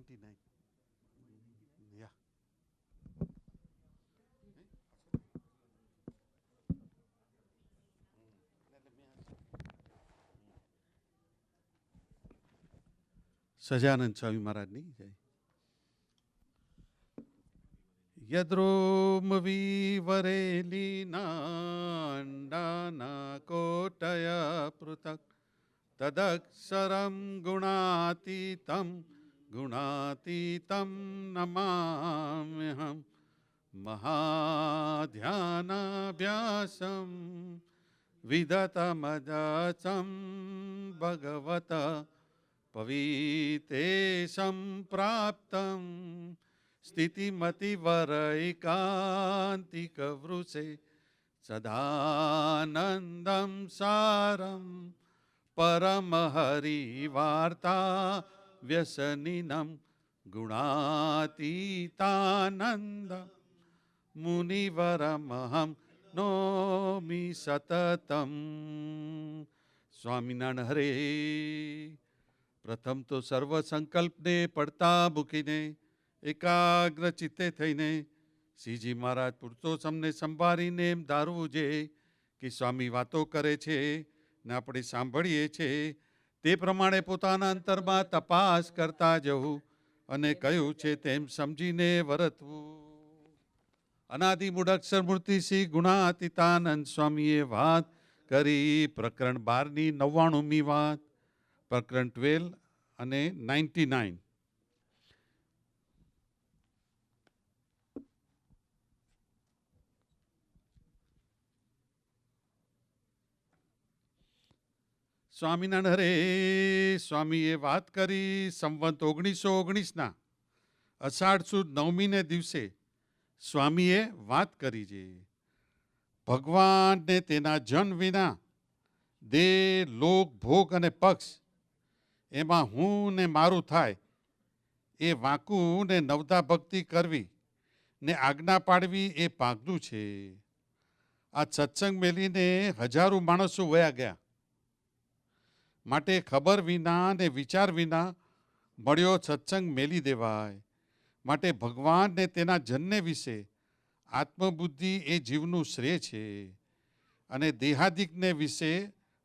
99. Yeah. Sajanand સ્વામી મહારાજની જય. યદ્રોમ વિવરેલી નાંડાના કોટયા પૃથક તદક્ષરમ ગુણાતીતમ નમામ્યહમ મહાધ્યાનાભ્યાસમ વિદતમજસમ ભગવત પવિતેશમ પ્રાપ્તમ સ્થિતિમતિવરૈકાંતિક વૃષે સદાનંદમ સારમ પરમહરિવાર્તા વ્યસનિનમ ગુણાતીતાનંદ મુનિવરમહમ નોમિ સતતમ. સ્વામિનારાયણ હરે. પ્રથમ તો સર્વ સંકલ્પને પડતા મૂકીને એકાગ્ર ચિત્તે થઈને શ્રીજી મહારાજ પુરુષોત્તમને સંભાળીને એમ ધારવું છે કે સ્વામી વાતો કરે છે ને આપણે સાંભળીએ છીએ તે પ્રમાણે પોતાના અંતરમાં તપાસ કરતા જવું અને કયું છે તેમ સમજીને વર્તવું. અનાદિ મૂઢાક્ષર મૂર્તિ શ્રી ગુણાતીતાનંદ સ્વામીએ વાત કરી પ્રકરણ 12ની 99મી વાત, પ્રકરણ 12 અને 99. સ્વામિનારાયણ હરે. સ્વામીએ વાત કરી સંવંત 1919ના અષાઢ સુદ 9મીને દિવસે સ્વામીએ વાત કરી છે. ભગવાનને તેના જન વિના દેહ, લોક, ભોગ અને પક્ષ એમાં હું ને મારું થાય એ વાંકું ને નવતા ભક્તિ કરવી ને આજ્ઞા પાડવી એ પાકનું છે. આ સત્સંગ મેલીને હજારો માણસો વયા ગયા માટે ખબર વિના ને વિચાર વિના મળ્યો સત્સંગ મેલી દેવાય. માટે ભગવાન ને તેના જનને વિશે આત્મબુદ્ધિ એ જીવનું શ્રેય છે અને દેહાદિકને વિશે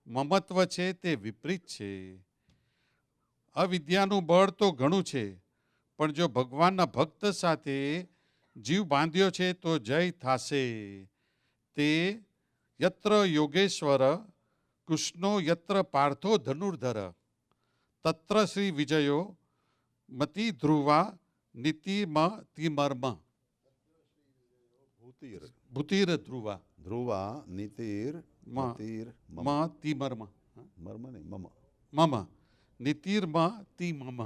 મમત્વ છે તે વિપરીત છે. અવિદ્યાનું બળ તો ઘણું છે પણ જો ભગવાનના ભક્ત સાથે જીવ બાંધ્યો છે તો જય થાશે. તે યત્ર યોગેશ્વર કૃષ્ણો યત્ર પાર્થો ધનુર્ધર તત્ર શ્રી વિજયો મતિ ધ્રુવા નીતિમતિમર્મ. ભૂતિર ધ્રુવા ધ્રુવા નીતિર મતિર તિમર્મ મર્મ નહીં મમ મમ નીતિર્મ તિમમ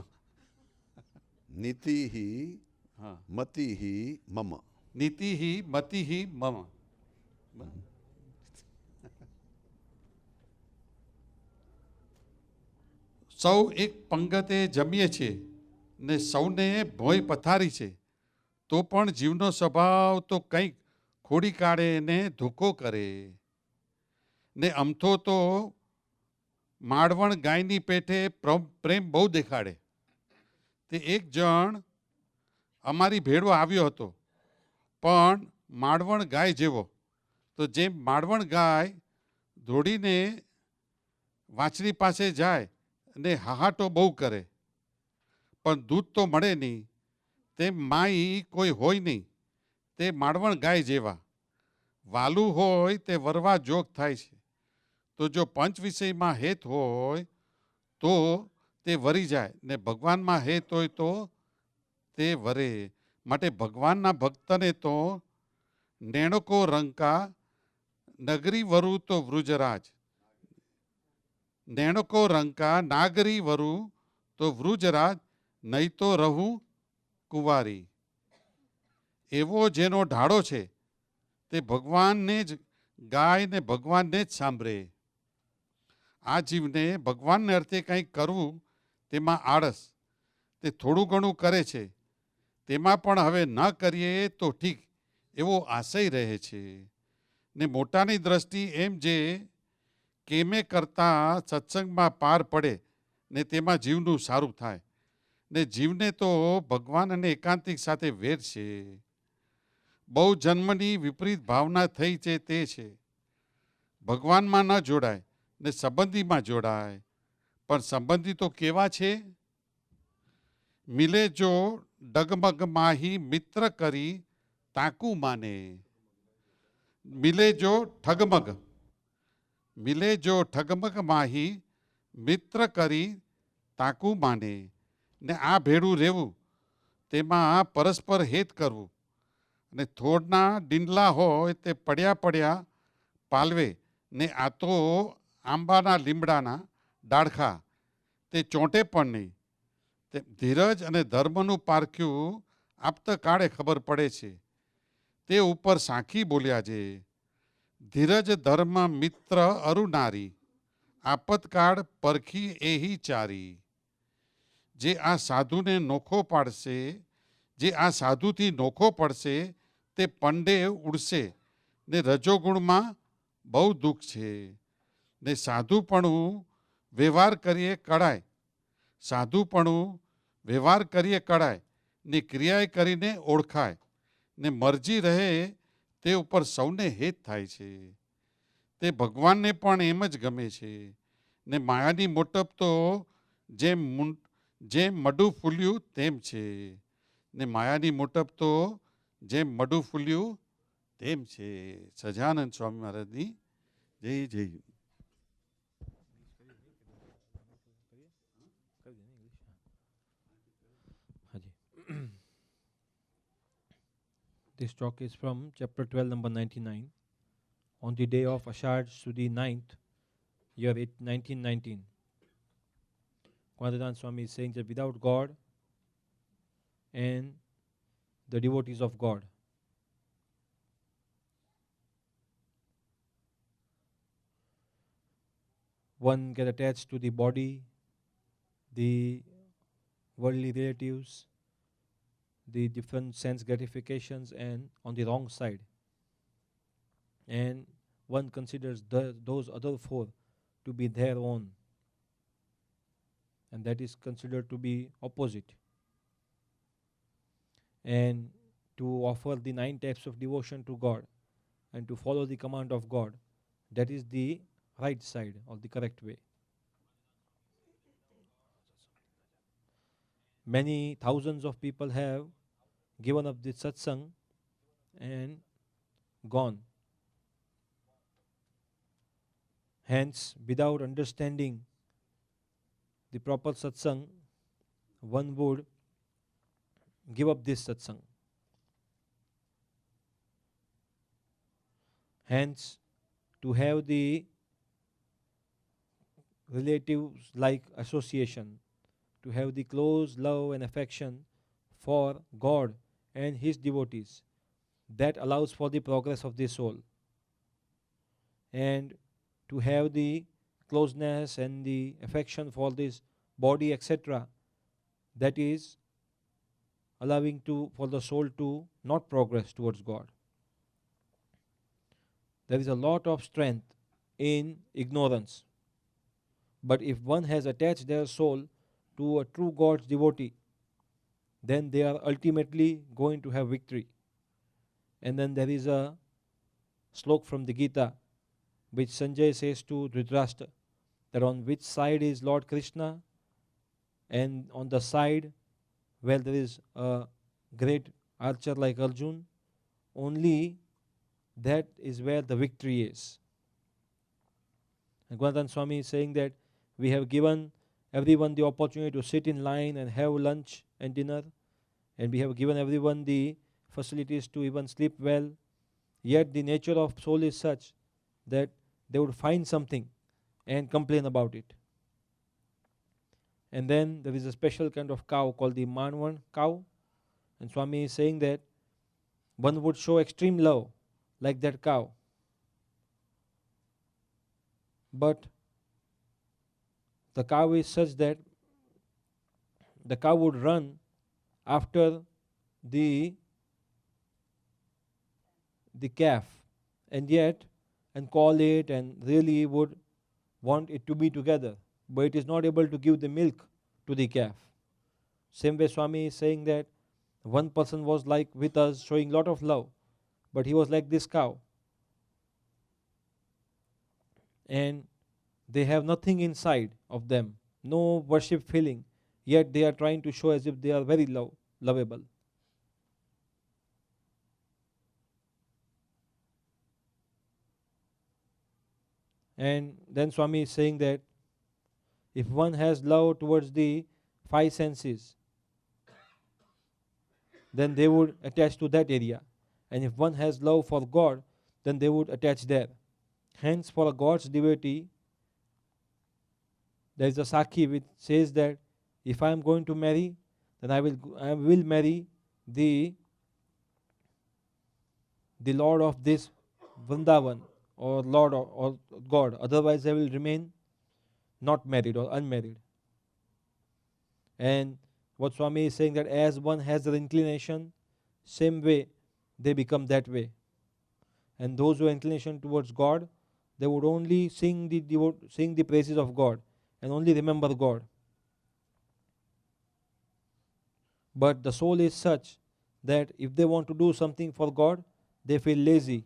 નીતિહિ હા મતિહિ મમ. નીતિહિ મતિહિ મમ. સૌ એક પંગતે જમીએ છીએ ને સૌને ભોંય પથારી છે તો પણ જીવનો સ્વભાવ તો કંઈક ખોડી કાઢે ને ધોકો કરે ને અમથો તો માળવણ ગાયની પેઠે પ્રેમ બહુ દેખાડે. તે એક જણ અમારી ભેળો આવ્યો હતો પણ માળવણ ગાય જેવો. તો જેમ માળવણ ગાય દોડીને વાછડી પાસે જાય ને હાહાટો બહુ કરે પણ દૂધ તો મળે નહીં, તેમ માઈ કોઈ હોય નહીં તે માળવણ ગાય જેવા. વાલું હોય તે વરવા જોગ થાય છે. તો જો પંચ વિષયમાં હેત હોય તો તે વરી જાય ને ભગવાનમાં હેત હોય તો તે વરે. માટે ભગવાનના ભક્તને તો નેણકો રંકા નગરી વરુ તો વૃજરાજ. નેણકો રંકા નાગરી વરુ તો વૃજરાજ નહીં તો રહું કુંવારી. એવો જેનો ઢાળો છે તે ભગવાનને જ ગાય ને ભગવાનને જ સાંભળે. આ જીવને ભગવાનને અર્થે કંઈક કરવું તેમાં આળસ. તે થોડું ઘણું કરે છે તેમાં પણ હવે ન કરીએ તો ઠીક એવો આશય રહે છે. ને મોટાની દ્રષ્ટિ એમ જે કેમે કરતાં સત્સંગમાં પાર પડે ને તેમાં જીવનું સારું થાય ને જીવને તો ભગવાન અને એકાંતિક સાથે વેર છે. બહુ જન્મની વિપરીત ભાવના થઈ છે તે છે. ભગવાનમાં ન જોડાય ને સંબંધીમાં જોડાય. પણ સંબંધી તો કેવા છે? મિલે જો ડગમગ માહી મિત્ર કરી તાકુ માને. મિલે જો ઠગમગ, મિલે જો ઠગમગ માહી મિત્ર કરી તાકુ માને. ને આ ભેળું રહેવું, તેમાં પરસ્પર હેત કરવું, ને થોડના ડીંડલા હોય તે પડ્યા પડ્યા પાલવે, ને આ તો આંબાના લીમડાના ડાળખા તે ચોંટે પણ નહીં. તે ધીરજ અને ધર્મનું પારખ્યું આપતા કાળે ખબર પડે છે. તે ઉપર સાખી બોલ્યા છે, ધીરજ ધર્મ મિત્ર અરુનારી, આપતકાળ પરખી એહી ચારી. જે આ સાધુને નોખો પાડશે, જે આ સાધુથી નોખો પડશે, તે પંડે ઉડશે. ને રજોગુણમાં બહુ દુઃખ છે. ને સાધુપણું વ્યવહાર કરીએ કળાય, સાધુપણું વ્યવહાર કરીએ કળાય, ને ક્રિયાએ કરીને ઓળખાય. ને મરજી રહે તે ઉપર સૌને હેત થાય છે. તે ભગવાનને પણ એમ જ ગમે છે. ને માયાની મોટપ તો જેમ મડું ફૂલ્યું તેમ છે. ને માયાની મોટપ તો જેમ મડું ફૂલ્યું તેમ છે. સજાનંદ સ્વામી મહારાજની જય જય. This talk is from chapter 12, number 99. On the day of Ashad Sudi 9th, year 1919. Kwandadan Swami is saying that without God and the devotees of God, one get attached to the body, the worldly relatives, the different sense gratifications, and on the wrong side. And one considers those other four to be their own, and that is considered to be opposite. And to offer the 9 types of devotion to God and to follow the command of God, that is the right side or the correct way. Many thousands of people have given up the satsang and gone. Hence, without understanding the proper satsang, one would give up this satsang. Hence, to have the relatives like association, to have the close love and affection for God and His devotees, that allows for the progress of the soul. And to have the closeness and the affection for this body, etc., that is allowing for the soul to not progress towards God. There is a lot of strength in ignorance. But if one has attached their soul to a true God's devotee, then they are ultimately going to have victory. And then there is a slok from the Gita which Sanjay says to Dhritarashtra, that on which side is Lord Krishna, and on the side where there is a great archer like Arjun, only that is where the victory is. And Gwanathan Swami is saying that we have given everyone the opportunity to sit in line and have lunch and dinner, and we have given everyone the facilities to even sleep well, yet the nature of soul is such that they would find something and complain about it. And then there is a special kind of cow called the Manvan cow, and Swami is saying that one would show extreme love like that cow, but the cow is such that the cow would run after the calf, and call it, and really would want it to be together, but it is not able to give the milk to the calf. Same way Swami is saying that one person was like with us showing lot of love, but he was like this cow. And they have nothing inside of them, no worship feeling, yet they are trying to show as if they are very lovable. And then Swami is saying that if one has love towards the five senses, then they would attach to that area. And if one has love for God, then they would attach there. Hence, for a God's devotee, there is a Sakhi which says that if I am going to marry, then I will marry the Lord of this Vrindavan, or Lord or God. Otherwise, I will remain not married or unmarried. And what Swami is saying, that as one has the inclination, same way they become that way. And those who have inclination towards God, they would only sing the praises of God and only remember God. But the soul is such that if they want to do something for God, they feel lazy.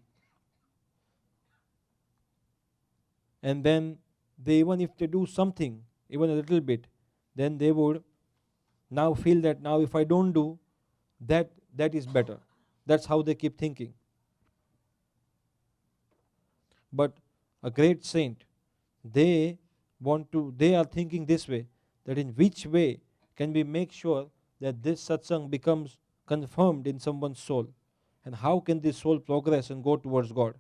And then even if they do something, even a little bit, then they would now feel that now if I don't do, that is better. That's how they keep thinking. But a great saint, they are thinking this way, that in which way can we make sure that this satsang becomes confirmed in someone's soul, and how can this soul progress and go towards God,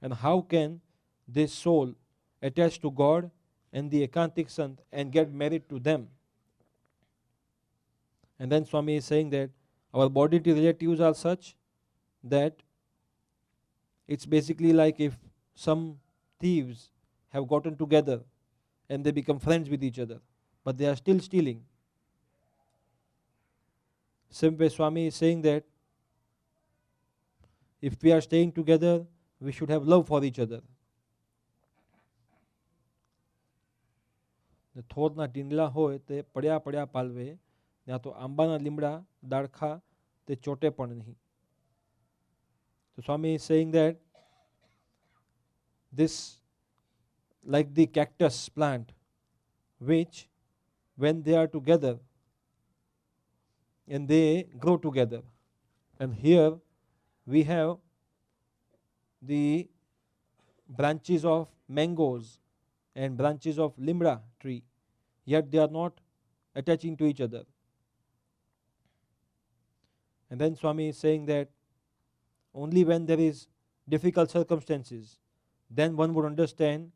and how can this soul attach to God and the Ekantik Sant and get married to them. And then Swami is saying that our bodily relatives are such that it's basically like if some thieves have gotten together and they become friends with each other, but they are still stealing. Same way Swami is saying that if we are staying together, we should have love for each other. થોરના ટીંડલા હોય તે પડ્યા પડ્યા પાલવે, ત્યાં તો આંબાના લીમડા દાળખા તે ચોટે પણ નહીં. So Swami is saying that this, like the cactus plant, which when they are together and they grow together, and here we have the branches of mangoes and branches of limra tree, yet they are not attaching to each other. And then Swami is saying that only when there is difficult circumstances, then one would understand,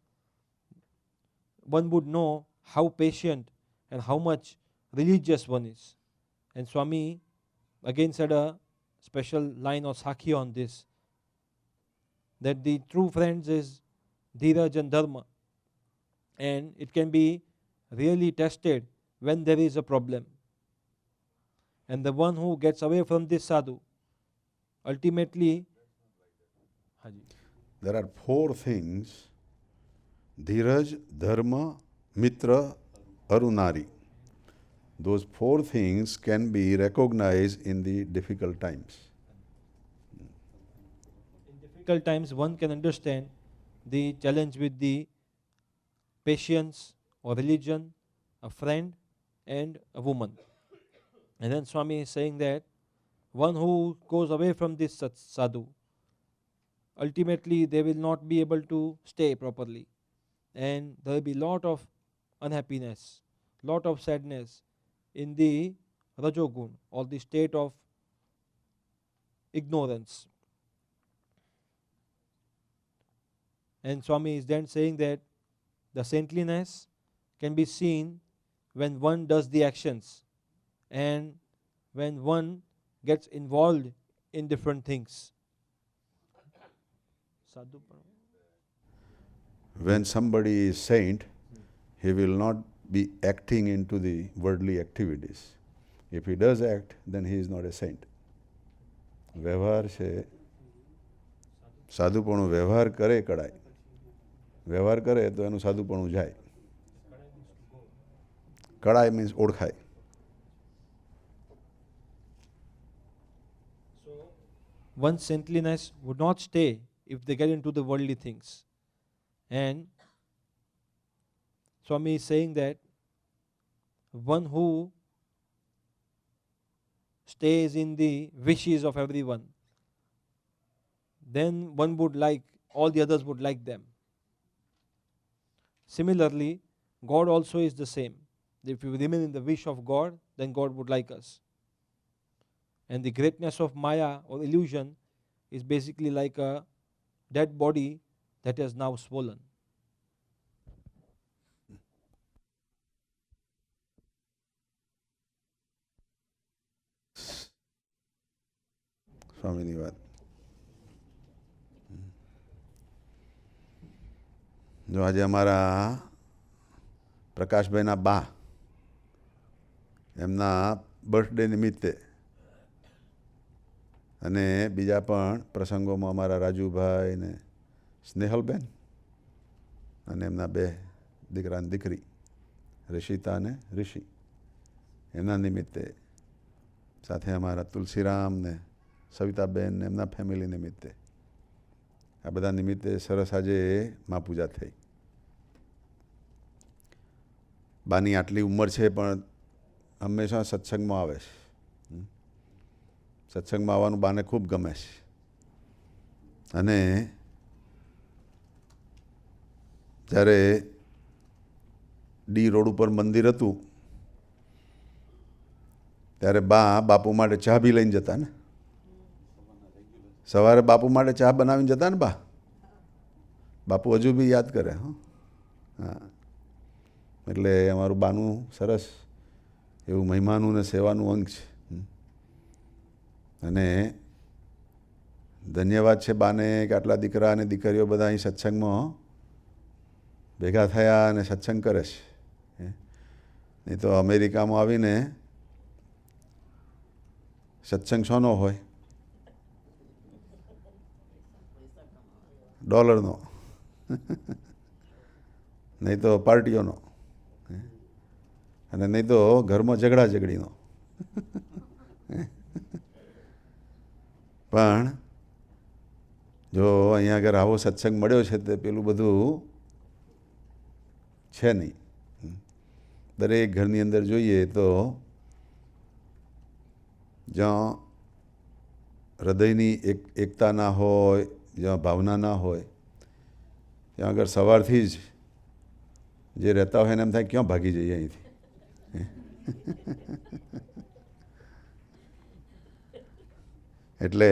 one would know how patient and how much religious one is. And Swami again said a special line or sakhi on this, that the true friends is Dheeraj and Dharma, and it can be really tested when there is a problem. And the one who gets away from this sadhu, ultimately, There are four things: Dheeraj, Dharma, Mitra, Arunari. Those four things can be recognized in the difficult times. in difficult times one can understand the challenge with the patience or religion, a friend and a woman. And then Swami is saying that one who goes away from this sadhu, ultimately they will not be able to stay properly, and there will be lot of unhappiness, lot of sadness in the rajogun, or the state of ignorance. And Swami is then saying that the saintliness can be seen when one does the actions and when one gets involved in different things. Sadhu. When somebody is saint, he will not be acting into the worldly activities. If he does act, then he is not a saint. વ્યવહાર છે, સાધુપણું વ્યવહાર કરે કડાય, વ્યવહાર કરે તો એનું સાધુપણું જાય. કડાય means ઓળખાય. One's saintliness would not stay if they get into the worldly things. And Swami is saying that one who stays in the wishes of everyone, then one would like, all the others would like them. Similarly, God also is the same. If we remain in the wish of God, then God would like us. And the greatness of Maya or illusion is basically like a dead body that has now swollen. સ્વામીની વાત. જો આજે અમારા પ્રકાશભાઈના બા એમના birthday નિમિત્તે અને બીજા પણ પ્રસંગોમાં અમારા રાજુભાઈ ને સ્નેહલબેન અને એમના બે દીકરા અને દીકરી ઋષિતા અને ઋષિ એમના નિમિત્તે સાથે અમારા તુલસીરામ ને સવિતાબેન ને એમના ફેમિલી નિમિત્તે આ બધા નિમિત્તે સરસ આજે મા પૂજા થઈ. બાની આટલી ઉંમર છે પણ હંમેશા સત્સંગમાં આવે છે. સત્સંગમાં આવવાનું બાને ખૂબ ગમે છે. અને જ્યારે ડી રોડ ઉપર મંદિર હતું ત્યારે બા બાપુ માટે ચા બી લઈને જતા ને. સવારે બાપુ માટે ચા બનાવીને જતા ને બા. બાપુ હજુ બી યાદ કરે. હા, એટલે અમારું બાનું સરસ એવું મહિમાનું ને સેવાનું અંગ છે. અને ધન્યવાદ છે બાને કે આટલા દીકરા અને દીકરીઓ બધા અહીં સત્સંગમાં ભેગા થયા અને સત્સંગ કરે છે. નહીં તો અમેરિકામાં આવીને સત્સંગ શોનો હોય? ડોલરનો, નહીં તો પાર્ટીઓનો, અને નહીં તો ઘરમાં ઝઘડા ઝઘડીનો. પણ જો અહીંયા આગળ આવો સત્સંગ મળ્યો છે તે પેલું બધું છે નહીં. દરેક ઘરની અંદર જોઈએ તો જ્યાં હૃદયની એકતા ના હોય, જ્યાં ભાવના ના હોય, ત્યાં આગળ સવારથી જ જે રહેતા હોય એને એમ થાય ક્યાં ભાગી જઈએ અહીંથી. એટલે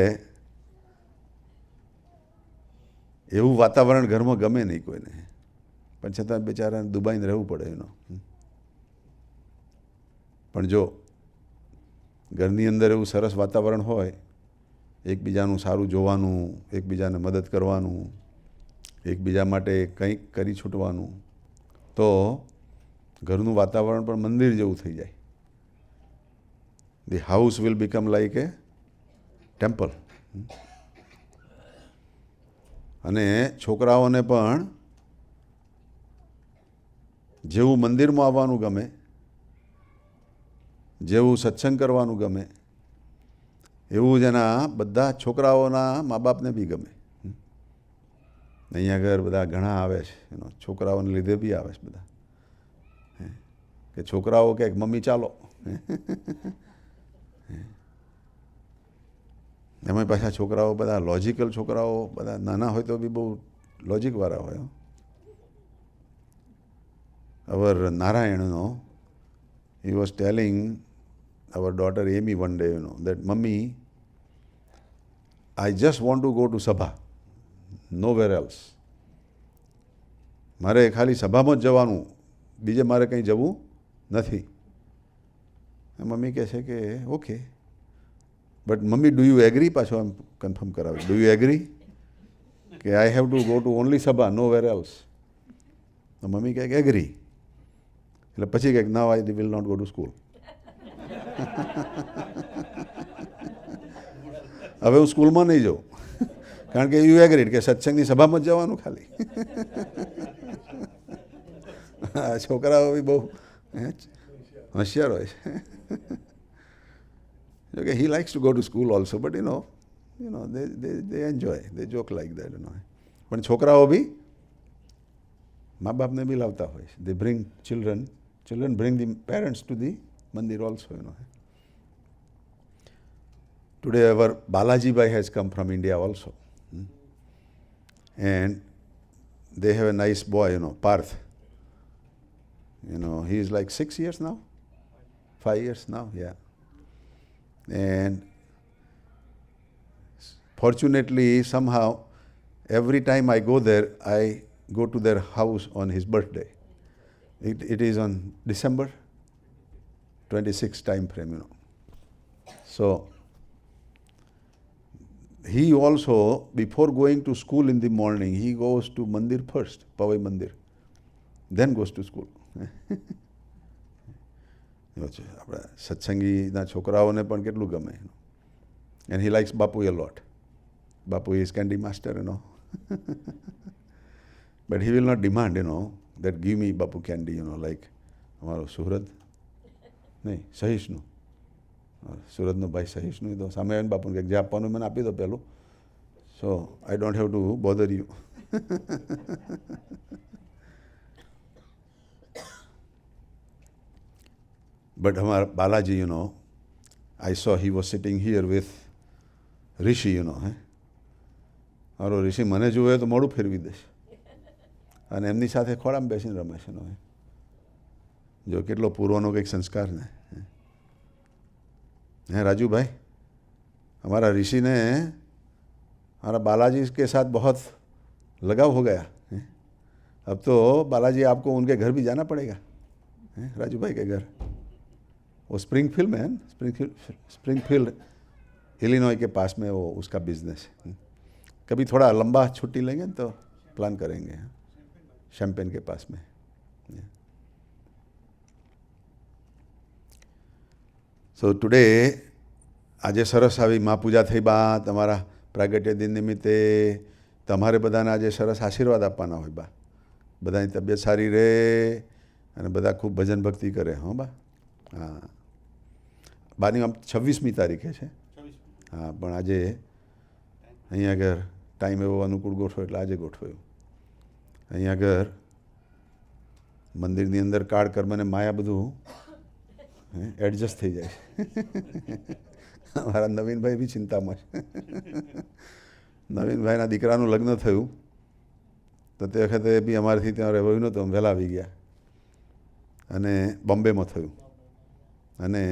એવું વાતાવરણ ઘરમાં ગમે નહીં કોઈને, પણ છતાં બિચારાને દુબાઈને રહેવું પડે એનો. પણ જો ઘરની અંદર એવું સરસ વાતાવરણ હોય, એકબીજાનું સારું જોવાનું, એકબીજાને મદદ કરવાનું, એકબીજા માટે કંઈક કરી છૂટવાનું, તો ઘરનું વાતાવરણ પણ મંદિર જેવું થઈ જાય. The house will become like A temple. અને છોકરાઓને પણ જેવું મંદિરમાં આવવાનું ગમે, જેવું સત્સંગ કરવાનું ગમે, એવું જ એના બધા છોકરાઓના મા બાપને બી ગમે. અહીંયા આગળ બધા ઘણા આવે છે, એનો છોકરાઓને લીધે બી આવે છે બધા, કે છોકરાઓ કહે મમ્મી ચાલો. એમાં પાછા છોકરાઓ બધા લોજિકલ છોકરાઓ, બધા નાના હોય તો બી બહુ લોજિકવાળા હોય. અવર નારાયણનો, he was telling our daughter Amy one day, that mummy, I just want to go to sabha, nowhere else. મારે ખાલી સભામાં જ જવાનું, બીજે મારે કંઈ જવું નથી. મમ્મી કહે છે કે okay, but mummy do you agree? પાછો એમ કન્ફર્મ કરાવે, ડુ યુ એગ્રી કે I have to go to only સભા, નો વેર એલ્સ? તો મમ્મી કહે કે એગ્રી. એટલે પછી કહે now I will not go to school. હવે હું સ્કૂલમાં નહીં જાઉં, કારણ કે યુ એગ્રીડ કે સત્સંગની સભામાં જ જવાનું ખાલી. છોકરાઓ બી બહુ હોશિયાર હોય છે. Okay, he likes to go to school also, but they enjoy, they joke like that. પણ છોકરાઓ બી મા બાપને બી લાવતા હોય છે. They bring children bring the parents to the mandir also. Today our Balaji Bhai has come from India also. And they have a nice boy, Parth. He is like 6 years now, 5 years now, yeah. And fortunately, somehow, every time I go there, I go to their house on his birthday. It is on December 26 time frame, So, he also, before going to school in the morning, he goes to Mandir first, Pavai Mandir, then goes to school. આપણા સત્સંગીના છોકરાઓને પણ કેટલું ગમે. And he likes Bapu a lot. Bapu is candy master, But he will not demand, that give me Bapu candy, like અમારો સુરત નહીં સહિષ્ણુ સુરતનો ભાઈ સહિષ્ણુ તો સામે આવીને બાપુને કંઈક જે આપવાનું મને આપી દો પહેલું, so I don't have to bother you. But Hamar Balaji, I saw he was sitting here with Rishi, મારો ઋષિ મને જુએ તો મોડું ફેરવી દેશે અને એમની સાથે ખોળામાં બેસીને રમે છે. જો કેટલો પૂર્વનો કંઈક સંસ્કાર ને. हैं राजू भाई, हमारा ऋषि ने हमारा बालाजी के साथ बहुत लगाव हो गया है. अब तो बालाजी आपको उनके घर भी जाना पड़ेगा, राजू भाई के घर. वो स्प्रिंगफील्ड में है, स्प्रिंगफील्ड इलिनॉय के पास में वो उसका बिजनेस है. कभी थोड़ा लंबा छुट्टी लेंगे तो प्लान करेंगे शैम्पेन के पास में. So today, આજે સરસ આવી મા પૂજા થઈ બા, તમારા પ્રાગટ્ય દિન નિમિત્તે તમારે બધાને આજે સરસ આશીર્વાદ આપવાના હોય બા. બધાની તબિયત સારી રહે અને બધા ખૂબ ભજન ભક્તિ કરે. હા બા. હા, બાની આમ 26મી તારીખે છે. હા, પણ આજે અહીં આગળ ટાઈમ એવો અનુકૂળ ગોઠવો એટલે આજે ગોઠવાયું. અહીં આગળ મંદિરની અંદર કાળ કર્મ અને માયા બધું એડજસ્ટ થઈ જાય. અમારા નવીનભાઈ બી ચિંતામાં છે. નવીનભાઈના દીકરાનું લગ્ન થયું તો તે વખતે બી અમારાથી ત્યાં રહેવાયું નહોતું, અમે વહેલા આવી ગયા અને બોમ્બેમાં થયું. અને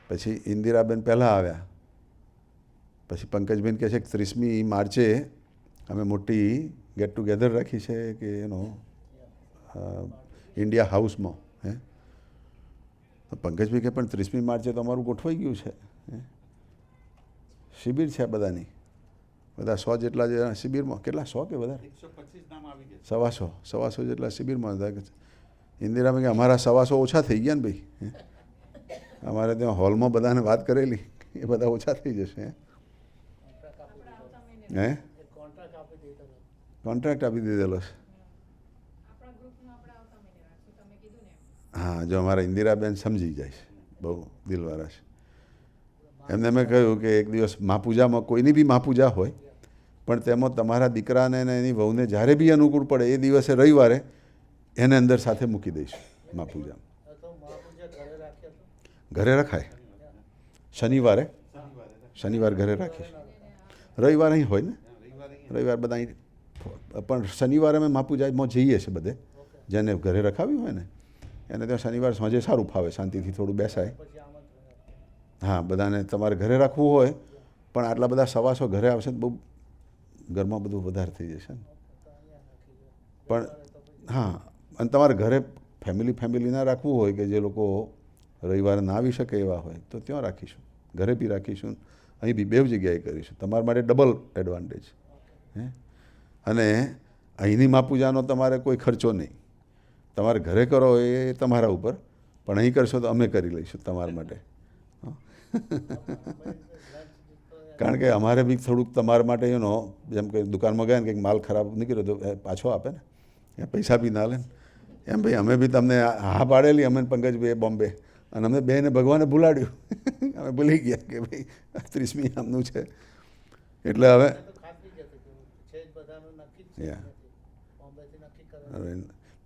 પછી ઇન્દિરાબેન પહેલાં આવ્યા. પછી પંકજબેન કહે છે કે 30મી માર્ચે અમે મોટી ગેટ ટુગેધર રાખી છે કે ઇન્ડિયા હાઉસમાં. તો પંકજભાઈ કે પણ 30મી માર્ચે તો અમારું ગોઠવાઈ ગયું છે, શિબિર છે બધાની, બધા 100 જેટલા જે શિબિરમાં, કેટલા 100 કે વધારે 125 જેટલા શિબિરમાં હતા. ઇન્દિરામાં કે અમારા 125 ઓછા થઈ ગયા ને ભાઈ, અમારે ત્યાં હોલમાં બધાને વાત કરેલી એ બધા ઓછા થઈ જશે. હે કોન્ટ્રાક્ટ આપી દીધેલો છે. હા, જો અમારા ઇન્દિરાબેન સમજી જાય છે, બહુ દિલવાળા છે. એમને મેં કહ્યું કે એક દિવસ મહાપૂજામાં, કોઈની બી મહાપૂજા હોય પણ તેમાં તમારા દીકરાને ને એની વહુને જ્યારે બી અનુકૂળ પડે એ દિવસે રવિવારે એને અંદર સાથે મૂકી દઈશું મહાપૂજામાં. ઘરે રખાય શનિવાર ઘરે રાખીશું. રવિવાર અહીં હોય ને, રવિવાર બધા અહીં, પણ શનિવારે અમે મહાપૂજામાં જઈએ છીએ બધે. જેને ઘરે રખાવ્યું હોય ને એને ત્યાં શનિવાર સાંજે સારું ફાવે, શાંતિથી થોડું બેસાય. હા, બધાને તમારે ઘરે રાખવું હોય પણ આટલા બધા 125 ઘરે આવશે તો બહુ ઘરમાં બધું વધારે થઈ જશે ને. પણ હા, અને તમારે ઘરે ફેમિલી ના રાખવું હોય કે જે લોકો રવિવારે ના આવી શકે એવા હોય તો ત્યાં રાખીશું, ઘરે બી રાખીશું, અહીં બી, બે જગ્યાએ કરીશું. તમારા માટે ડબલ એડવાન્ટેજ. અને અહીંની મહાપૂજાનો તમારે કોઈ ખર્ચો નહીં. તમારે ઘરે કરો એ તમારા ઉપર, પણ અહીં કરશો તો અમે કરી લઈશું તમારા માટે. કારણ કે અમારે બી થોડુંક તમારા માટે જેમ કે દુકાનમાં ગયા ને કંઈક માલ ખરાબ નીકળ્યો તો પાછો આપે ને, પૈસા બી ના લે ને. એમ ભાઈ અમે બી તમને હા પાડેલી, અમે પંકજભાઈ બોમ્બે અને અમે બેને ભગવાને ભૂલાડ્યું. અમે ભૂલી ગયા કે ભાઈ 30મી આમનું છે. એટલે હવે Yeah. હવે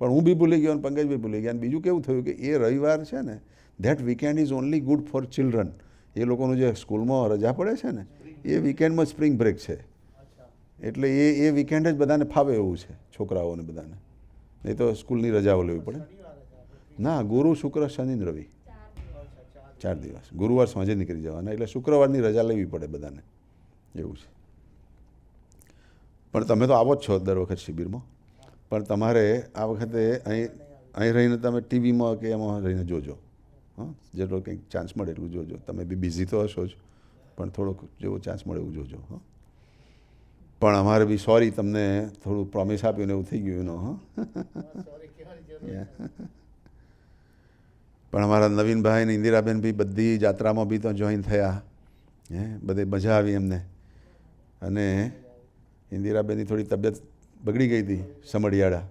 પણ હું બી ભૂલી ગયો અને પંકજભાઈ ભૂલી ગયા. અને બીજું કેવું થયું કે એ રવિવાર છે ને, that weekend is only good for children. એ લોકોનું જે સ્કૂલમાં રજા પડે છે ને, એ વીકેન્ડમાં સ્પ્રિંગ બ્રેક છે. એટલે એ વીકેન્ડ જ બધાને ફાવે એવું છે, છોકરાઓને બધાને. નહીં તો સ્કૂલની રજાઓ લેવી પડે. ના, ગુરુ શુક્ર શનિ ને રવિ 4 દિવસ. ગુરુવાર સાંજે નીકળી જવાના, એટલે શુક્રવારની રજા લેવી પડે બધાને, એવું છે. પણ તમે તો આવો જ છો દર વખત શિબિરમાં. પણ તમારે આ વખતે અહીં રહીને તમે ટીવીમાં કે એમાં રહીને જોજો. હા, જેટલો કંઈક ચાન્સ મળે એટલું જોજો. તમે બી બિઝી તો હશો જ, પણ થોડોક જેવો ચાન્સ મળે એવું જોજો. હા, પણ અમારે બી સોરી, તમને થોડું પ્રોમિસ આપ્યું ને એવું થઈ ગયું એનો. હા, પણ અમારા નવીનભાઈ ને ઇન્દિરાબેન બી બધી જાત્રામાં બી તો જોઈન થયા. બધે મજા આવી એમને. અને ઇન્દિરાબેનની થોડી તબિયત બગડી ગઈ હતી, સમડિયાળા.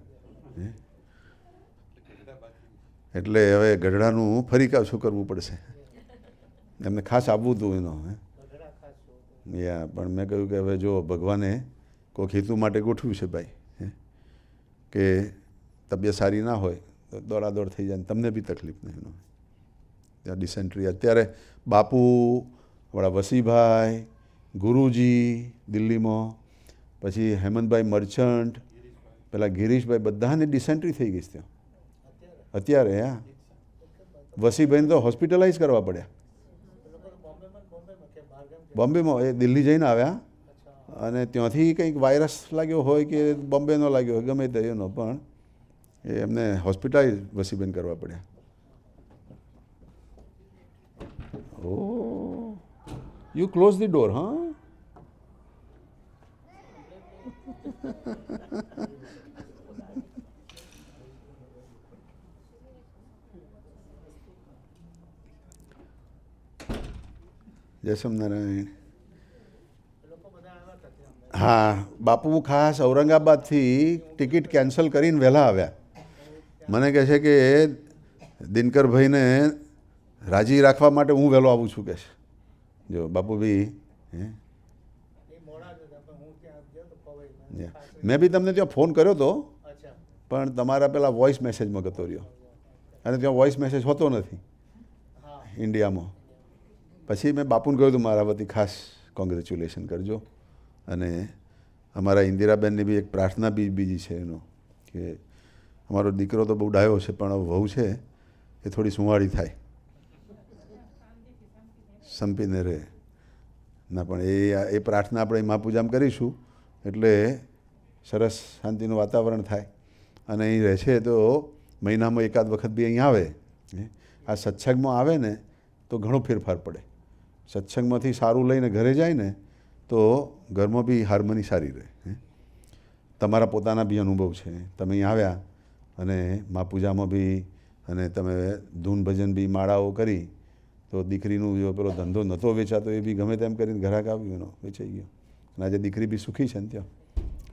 એટલે હવે ગઢડાનું ફરી પાછું કરવું પડશે. એમને ખાસ આવવું હતું એનો. પણ મેં કહ્યું કે હવે જો ભગવાને કોઈક હેતુ માટે ગોઠવ્યું છે ભાઈ, કે તબિયત સારી ના હોય તો દોડાદોડ થઈ જાય, તમને બી તકલીફ નહીં એનો. ત્યાં ડિસેન્ટ્રી અત્યારે બાપુ, આપણા વસીભાઈ, ગુરુજી દિલ્હીમાં, પછી હેમંતભાઈ મર્ચન્ટ, પેલા ગિરીશભાઈ, બધાને ડિસેન્ટ્રી થઈ ગઈ ત્યાં અત્યારે. હા, વસીભાઈને તો હોસ્પિટલાઇઝ કરવા પડ્યા. બોમ્બેમાં એ દિલ્હી જઈને આવ્યા, અને ત્યાંથી કંઈક વાયરસ લાગ્યો હોય કે બોમ્બેનો લાગ્યો હોય, ગમે તે એનો, પણ એ એમને હોસ્પિટલાઇઝ વસીબેન કરવા પડ્યા. ઓ, યુ ક્લોઝ ધી ડોર. હા, જય સ્વામિનારાયણ. હા, બાપુ ખાસ ઔરંગાબાદથી ટિકિટ કેન્સલ કરીને વહેલા આવ્યા. મને કહે છે કે દિનકરભાઈને રાજી રાખવા માટે હું વહેલો આવું છું, કે છે. જો બાપુ બી મેં બી તમને ત્યાં ફોન કર્યો હતો, પણ તમારા પેલા વોઇસ મેસેજમાં ગતો રહ્યો, અને ત્યાં વોઇસ મેસેજ હોતો નથી ઇન્ડિયામાં. પછી મેં બાપુને કહ્યું હતું મારા વતી ખાસ કોંગ્રેચ્યુલેશન કરજો. અને અમારા ઇન્દિરાબેનની બી એક પ્રાર્થના બી બીજી છે એનો, કે અમારો દીકરો તો બહુ ડાયો છે, પણ વહુ છે એ થોડી સુંવાળી થાય, સંપીને રહે. ના, પણ એ પ્રાર્થના આપણે મહાપૂજામાં કરીશું, એટલે સરસ શાંતિનું વાતાવરણ થાય. અને અહીં રહે છે તો મહિનામાં એકાદ વખત બી અહીં આવે. આ સત્સંગમાં આવે ને તો ઘણો ફેરફાર પડે. સત્સંગમાંથી સારું લઈને ઘરે જાય ને તો ઘરમાં બી હાર્મની સારી રહે. તમારા પોતાના બી અનુભવ છે. તમે અહીં આવ્યા અને મહાપૂજામાં બી, અને તમે ધૂન ભજન બી માળાઓ કરી, તો દીકરીનું જો પેલો ધંધો નહોતો વેચાતો એ બી ગમે તેમ કરીને ઘરાક આવ્યું, એનો વેચાઈ ગયો. અને આજે દીકરી બી સુખી છે ને ત્યાં.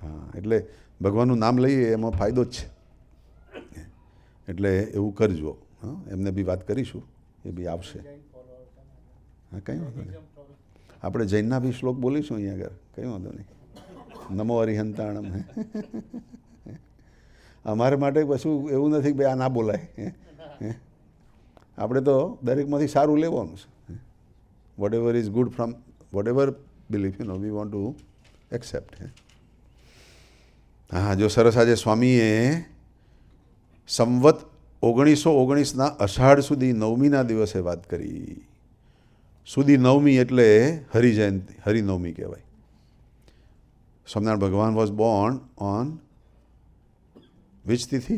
હા, એટલે ભગવાનનું નામ લઈએ એમાં ફાયદો જ છે. એટલે એવું કરજો. હા, એમને બી વાત કરીશું, એ બી આવશે. હા, કંઈ વાંધો નહીં. આપણે જૈનના બી શ્લોક બોલીશું અહીંયા આગળ, કંઈ વાંધો નહીં. નમો અરિહંતાણમ. અમારે માટે કશું એવું નથી કે ભાઈ આ ના બોલાય. આપણે તો દરેકમાંથી સારું લેવાનું છે. Whatever is good from whatever belief we want to accept. હા, જો સરસ. આજે સ્વામીએ સંવત 1919ના અષાઢ સુધી 9મીના દિવસે વાત કરી. સુધી 9મી એટલે હરિજયંતિ, હરિનવમી કહેવાય. સ્વામિનારાયણ ભગવાન વોઝ બોર્ન ઓન વિચ તિથિ?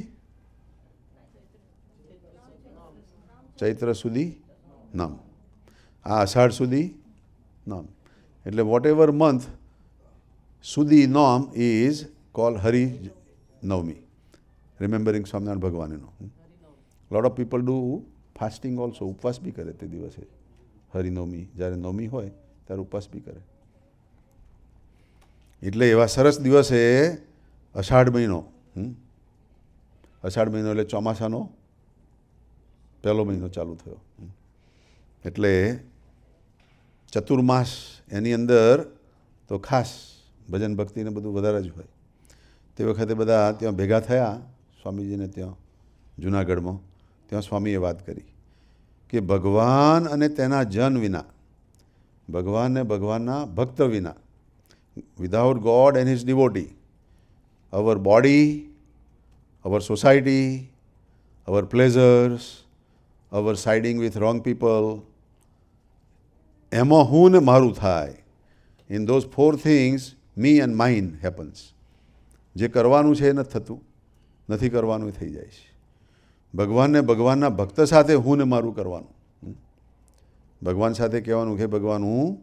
ચૈત્ર સુધી નમ. આ અષાઢ સુધી નમ. એટલે વોટ એવર મંથ સુધી નોમ ઇઝ કોલ હરિ નવમી, રિમેમ્બરિંગ સ્વામિનારાયણ ભગવાન. એનો lot of people do fasting also, ઉપવાસ બી કરે તે દિવસે. હરિનવમી જ્યારે નવમી હોય ત્યારે ઉપવાસ બી કરે. એટલે એવા સરસ દિવસે અષાઢ મહિનો, અષાઢ મહિનો એટલે ચોમાસાનો પહેલો મહિનો ચાલુ થયો. એટલે ચતુર્માસ એની અંદર તો ખાસ ભજન ભક્તિને બધું વધારે જ હોય. તે વખતે બધા ત્યાં ભેગા થયા સ્વામીજીને ત્યાં જૂનાગઢમાં. ત્યાં સ્વામીએ વાત કરી કે ભગવાન અને તેના જન વિના, ભગવાન ને ભગવાનના ભક્ત વિના, without God and his devotee, our body, our society, our pleasures, our siding with wrong people, એમાં હું ને મારું થાય. In those 4 things me and mine happens. જે કરવાનું છે એ નથી થતું, નથી કરવાનું એ થઈ જાય છે. ભગવાનને ભગવાનના ભક્ત સાથે હું ને મારું કરવાનું. ભગવાન સાથે કહેવાનું કે ભગવાન હું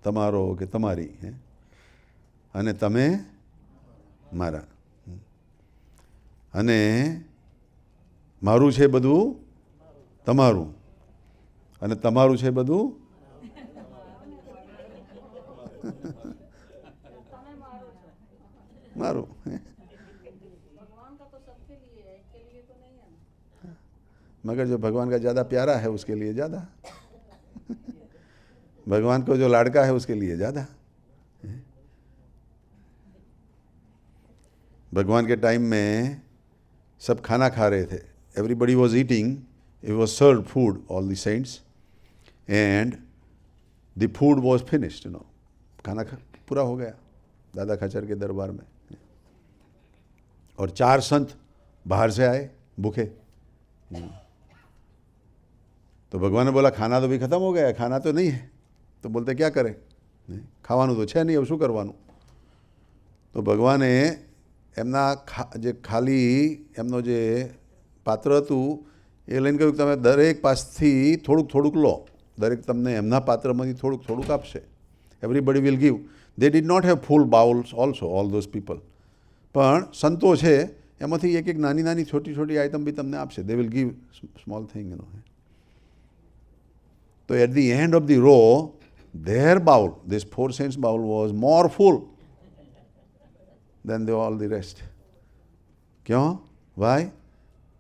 તમારો કે તમારી, અને તમે મારા, અને મારું છે બધું તમારું, અને તમારું છે બધું મારું. मगर जो भगवान का ज़्यादा प्यारा है उसके लिए ज़्यादा, भगवान को जो लाड़का है उसके लिए ज़्यादा. भगवान के टाइम में सब खाना खा रहे थे. Everybody was eating. It was serve food, all the saints, and the food was finished. खाना पूरा हो गया दादा खच्चर के दरबार में. और 4 संत बाहर से आए भूखे. तो भगवान ने बोला खाना तो भी ख़त्म हो गया है, खाना तो नहीं है. तो बोलते क्या करें, खावाનું તો છે નહીં, હવે શું કરવાનું. તો ભગવાને એમના જે ખાલી એમનો જે પાત્ર હતું એ લઈને કહ્યું કે તમે દરેક પાસથી થોડુંક થોડુંક લો, દરેક તમને એમના પાત્રમાંથી થોડુંક થોડુંક આપશે. Everybody will give. They did not have full bowls also, all those people. પણ સંતો છે એમાંથી એક એક નાની નાની છોટી છોટી આઇટમ બી તમને આપશે. They will give small thing. So at the end of the row, their bowl, this 4 saints bowl, was more full than all the rest. ક્યાં? Why?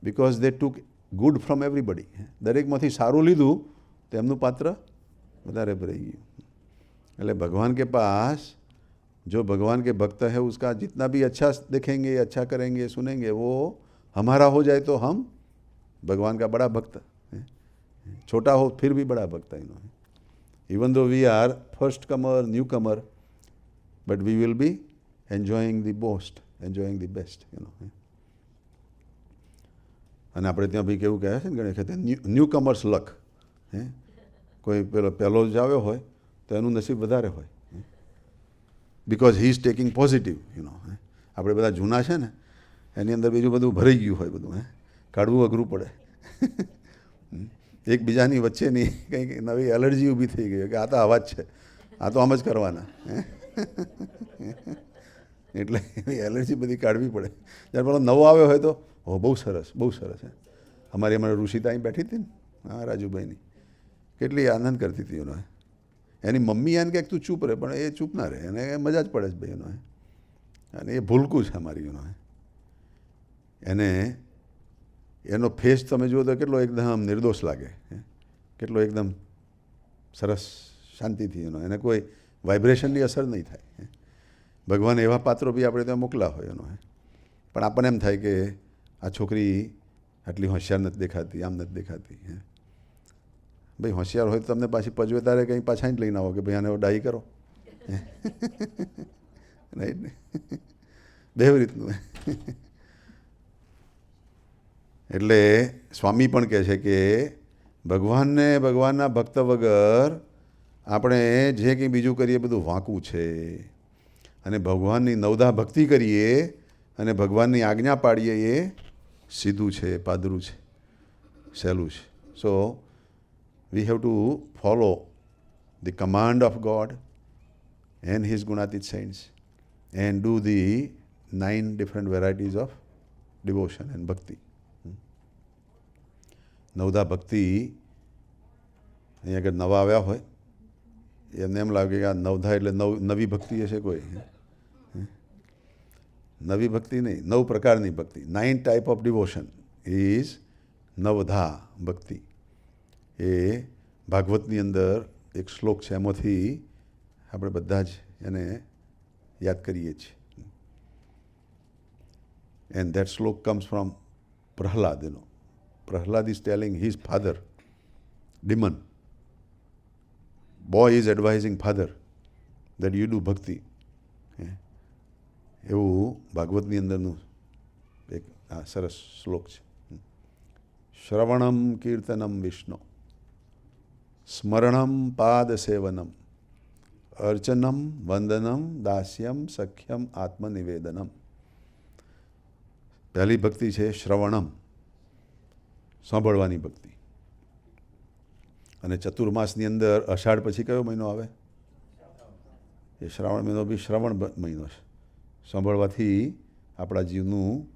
Because they took good from everybody. દરેકમાંથી સારું લીધું તો એમનું પાત્ર વધારે ભરાઈ ગયું. એટલે ભગવાન के पास जो भगवान के भक्त है उसका जितना भी अच्छा देखेंगे, अच्छा करेंगे, सुनेंगे, वो हमारा हो जाए तो हम भगवान का बड़ा भक्त. छोटा हो फिर भी बड़ा भक्त है. Even though we are first comer, new comer, but we will be enjoying the most, enjoying the best. અને આપણે ત્યાં બી કેવું કહે છે ને ઘણી વખતે ન્યૂ કમર્સ લક. કોઈ પહેલો જ આવ્યો હોય તો એનું નસીબ વધારે હોય. Because he is taking positive. આપણે બધા જૂના છે ને એની અંદર બીજું બધું ભરાઈ ગયું હોય બધું, કાઢવું અઘરું પડે. એકબીજાની વચ્ચેની કંઈક નવી એલર્જી ઊભી થઈ ગઈ કે આ તો આવા જ છે, આ તો આમ જ કરવાના. એટલે એવી એલર્જી બધી કાઢવી પડે. જ્યારે પેલો નવો આવ્યો હોય તો બહુ સરસ, બહુ સરસ. અમારી ઋષિતા અહીં બેઠી હતી ને, હા રાજુભાઈની, કેટલી આનંદ કરતી હતી એનો. એની મમ્મી એને કહે તું ચૂપ રહે, પણ એ ચૂપ ના રહે, એને મજા જ પડે છે ભાઈ એનો. અને એ ભૂલકું છે અમારી એનો. એને એનો ફેસ તમે જુઓ તો કેટલો એકદમ નિર્દોષ લાગે, કેટલો એકદમ સરસ શાંતિથી એનો, એને કોઈ વાઇબ્રેશનની અસર નહીં થાય. ભગવાન એવા પાત્રો બી આપણે ત્યાં મોકલા હોય એનો. પણ આપણને એમ થાય કે આ છોકરી આટલી હોશિયાર નથી દેખાતી, આમ નથી દેખાતી. ભાઈ હોશિયાર હોય તો તમને પાછી પજવે તારે કંઈ પાછા જ લઈને આવો કે ભાઈ આને ડાઈ કરો. રાઈટ ને, બેવ રીતનું. એટલે સ્વામી પણ કહે છે કે ભગવાનને, ભગવાનના ભક્ત વગર આપણે જે કંઈ બીજું કરીએ બધું વાંકું છે. અને ભગવાનની નવધા ભક્તિ કરીએ અને ભગવાનની આજ્ઞા પાડીએ એ સીધું છે, પાદરું છે, સહેલું છે. So we have to follow the command of God and his Gunatit saints and do the 9 different varieties of devotion and bhakti. નવધા ભક્તિ અહીંયા આગળ નવા આવ્યા હોય એમને એમ લાગે કે આ નવધા એટલે નવી ભક્તિ હશે કોઈ. નવી ભક્તિ નહીં, 9 પ્રકારની ભક્તિ. 9 ટાઈપ ઓફ ડિવોશન ઇઝ નવધા ભક્તિ એ ભાગવતની અંદર એક શ્લોક છે, એમાંથી આપણે બધા જ એને યાદ કરીએ છીએ. And that slok comes from Prahlad, Prahlad is telling his father, demon. Boy is advising father that you do bhakti. એવું ભાગવતની અંદરનું એક સરસ શ્લોક છે. શ્રવણમ કીર્તનમ વિષ્ણુ, સ્મરણમ પાદ સેવનમ, અર્ચનમ વંદનમ દાસ્યમ સખ્યમ આત્મનિવેદનમ. પહેલી ભક્તિ છે શ્રવણમ, સાંભળવાની ભક્તિ. અને ચતુર્માસની અંદર અષાઢ પછી કયો મહિનો આવે? એ શ્રાવણ મહિનો બી શ્રવણ મહિનો છે. સાંભળવાથી આપણા જીવનું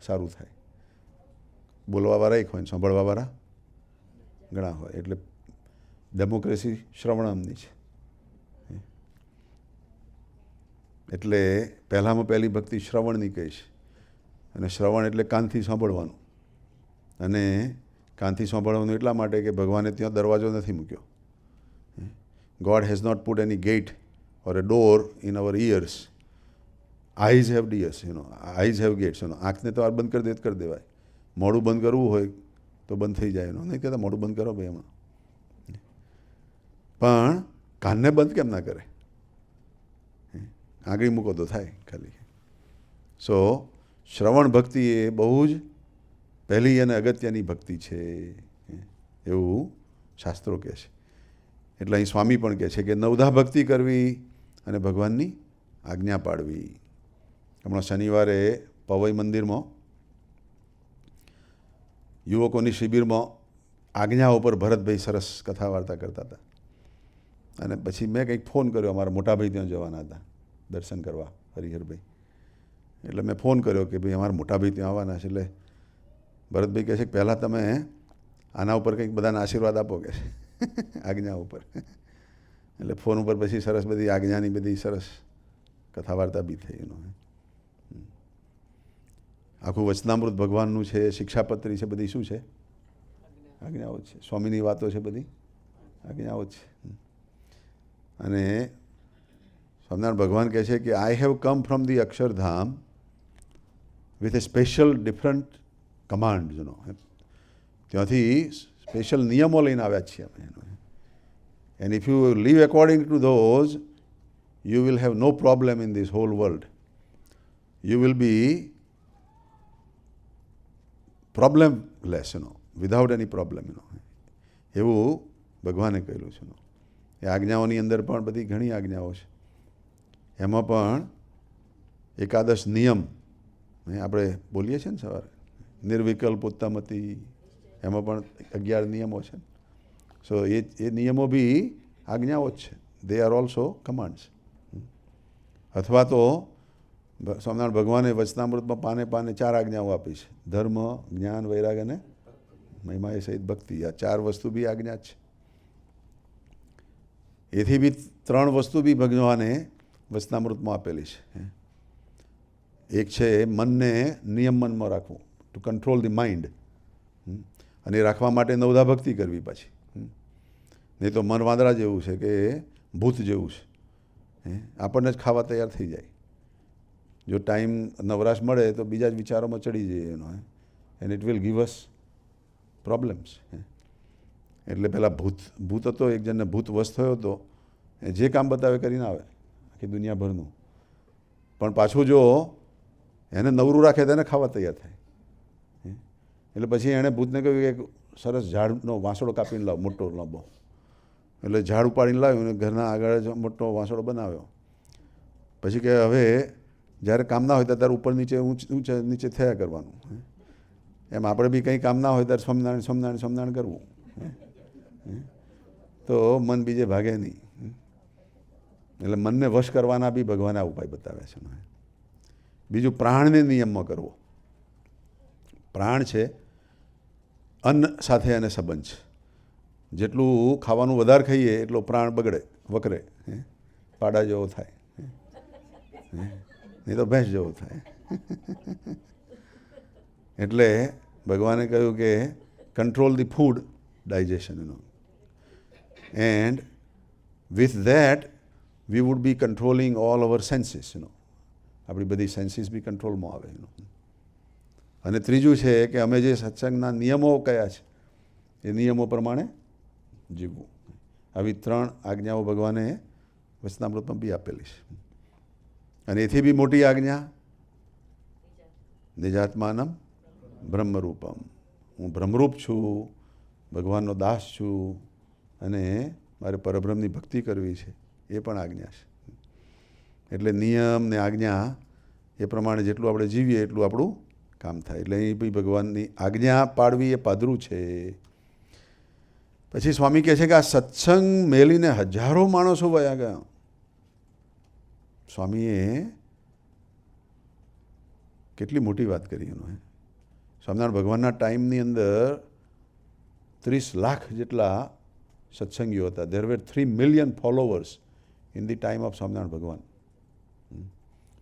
સારું થાય. બોલવાવાળા એક હોય ને સાંભળવાવાળા ઘણા હોય, એટલે ડેમોક્રેસી શ્રવણમની છે. એટલે પહેલામાં પહેલી ભક્તિ શ્રવણની કહે છે. અને શ્રવણ એટલે કાનથી સાંભળવાનું. અને કાનથી સાંભળવાનું એટલા માટે કે ભગવાને ત્યાં દરવાજો નથી મૂક્યો. God has not put any gate or a door in our ears. Eyes have ears, eyes have gates. આંખને તો આ બંધ કરી દે કરી દેવાય. મોઢું બંધ કરવું હોય તો બંધ થઈ જાય. નહીં કહેતા મોઢું બંધ કરો ભાઈ હમણાં. પણ કાનને બંધ કેમ ના કરે? આંગળી મૂકો તો થાય ખાલી. સો શ્રવણ ભક્તિ એ બહુ જ પહેલી અને અગત્યની ભક્તિ છે એવું શાસ્ત્રો કહે છે. એટલે અહીં સ્વામી પણ કહે છે કે નવધા ભક્તિ કરવી અને ભગવાનની આજ્ઞા પાડવી. હમણાં શનિવારે પવઈ મંદિરમાં યુવકોની શિબિરમાં આજ્ઞા ઉપર ભરતભાઈ સરસ કથા વાર્તા કરતા હતા. અને પછી મેં કંઈક ફોન કર્યો, અમારા મોટાભાઈ ત્યાં જવાના હતા દર્શન કરવા, હરિહરભાઈ. એટલે મેં ફોન કર્યો કે ભાઈ અમારા મોટાભાઈ ત્યાં આવવાના છે. એટલે ભરતભાઈ કહે છે કે પહેલાં તમે આના ઉપર કંઈક બધાને આશીર્વાદ આપો કે છે આજ્ઞા ઉપર. એટલે ફોન ઉપર પછી સરસ બધી આજ્ઞાની બધી સરસ કથા વાર્તા બી થઈ. આખું વચનામૃત ભગવાનનું છે, શિક્ષાપત્રી છે, બધી શું છે? આજ્ઞાઓ જ છે. સ્વામીની વાતો છે, બધી આજ્ઞાઓ જ છે. અને સ્વામિનારાયણ ભગવાન કહે છે કે I have come from the Akshardham with a special different command. ત્યાંથી સ્પેશિયલ નિયમો લઈને આવ્યા છીએ અમે. And if you live according to those you will have no problem in this whole world. You will be problemless, without any problem. એવું ભગવાને કહેલું છે. એ આજ્ઞાઓની અંદર પણ બધી ઘણી આજ્ઞાઓ છે. એમાં પણ એકાદશ નિયમ આપણે બોલીએ છીએ ને સવારે, નિર્વિકલ્પ ઉત્તમતિ, એમાં પણ 11 નિયમો છે. સો એ નિયમો બી આજ્ઞાઓ જ છે. They are also commands. અથવા તો સ્વામિનારાયણ ભગવાને વચનામૃતમાં પાને પાને 4 આજ્ઞાઓ આપી છે. ધર્મ, જ્ઞાન, વૈરાગ અને મહિમા એ સહિત ભક્તિ. આ 4 વસ્તુ બી આજ્ઞા જ છે. એથી બી 3 વસ્તુ બી ભગવાને વચનામૃતમાં આપેલી છે. એક છે મનને નિયમનમાં રાખવું, ટુ કંટ્રોલ ધી માઇન્ડ. અને એ રાખવા માટે નવધા ભક્તિ કરવી પાછી. નહીં તો મન વાંદરા જેવું છે કે ભૂત જેવું છે. આપણને જ ખાવા તૈયાર થઈ જાય. જો ટાઈમ નવરાશ મળે તો બીજા જ વિચારોમાં ચડી જઈએ એનો. And it will give us problems. એટલે પેલા ભૂત હતો, એક જણને ભૂત વશ થયો હતો. એ જે કામ બતાવે કરીને આવે આખી દુનિયાભરનું. પણ પાછું જો એને નવરું રાખે તો એને ખાવા તૈયાર થાય. એટલે પછી એણે ભૂતને કહ્યું કે સરસ ઝાડનો વાંસળો કાપીને લાવ, મોટો લાંબો. એટલે ઝાડ ઉપાડીને લાવ્યું અને ઘરના આગળ જ મોટો વાંસળો બનાવ્યો. પછી કે હવે જ્યારે કામ ના હોય ત્યારે ઉપર નીચે ઊંચે નીચે થયા કરવાનું. એમ આપણે બી કંઈ કામ ના હોય ત્યારે સ્વામિનારાયણ સ્વામિનારાયણ સ્વામિનારાયણ કરવું. તો મન બીજે ભાગે નહીં. એટલે મનને વશ કરવાના બી ભગવાને આ ઉપાય બતાવ્યા છે. બીજું પ્રાણને નિયમમાં કરવો. પ્રાણ છે અન્ન સાથે એને સંબંધ છે. જેટલું ખાવાનું વધારે ખાઈએ એટલો પ્રાણ બગડે, વકરે, પાડા જેવો થાય, નહીં તો ભેંસ જેવો થાય. એટલે ભગવાને કહ્યું કે control the food digestion, and with that we would be controlling all our senses, આપણી બધી સેન્સીસ બી કંટ્રોલમાં આવે. અને ત્રીજું છે કે અમે જે સત્સંગના નિયમો કયા છે એ નિયમો પ્રમાણે જીવવું. આવી 3 આજ્ઞાઓ ભગવાને વચનામૃતમાં બી આપેલી છે. અને એથી બી મોટી આજ્ઞા નિજાત્માનમ બ્રહ્મરૂપમ, હું બ્રહ્મરૂપ છું, ભગવાનનો દાસ છું અને મારે પરબ્રહ્મની ભક્તિ કરવી છે, એ પણ આજ્ઞા છે. એટલે નિયમ ને આજ્ઞા એ પ્રમાણે જેટલું આપણે જીવીએ એટલું આપણું કામ થાય. એટલે અહીં બી ભગવાનની આજ્ઞા પાડવી એ પાદરું છે. પછી સ્વામી કહે છે કે આ સત્સંગ મેલીને હજારો માણસો વયા ગયા. સ્વામીએ કેટલી મોટી વાત કરી એનો. સ્વામિનારાયણ ભગવાનના ટાઈમની અંદર 30 લાખ જેટલા સત્સંગીઓ હતા. દેર વેર 3 million followers in the time of Swaminarayan ભગવાન.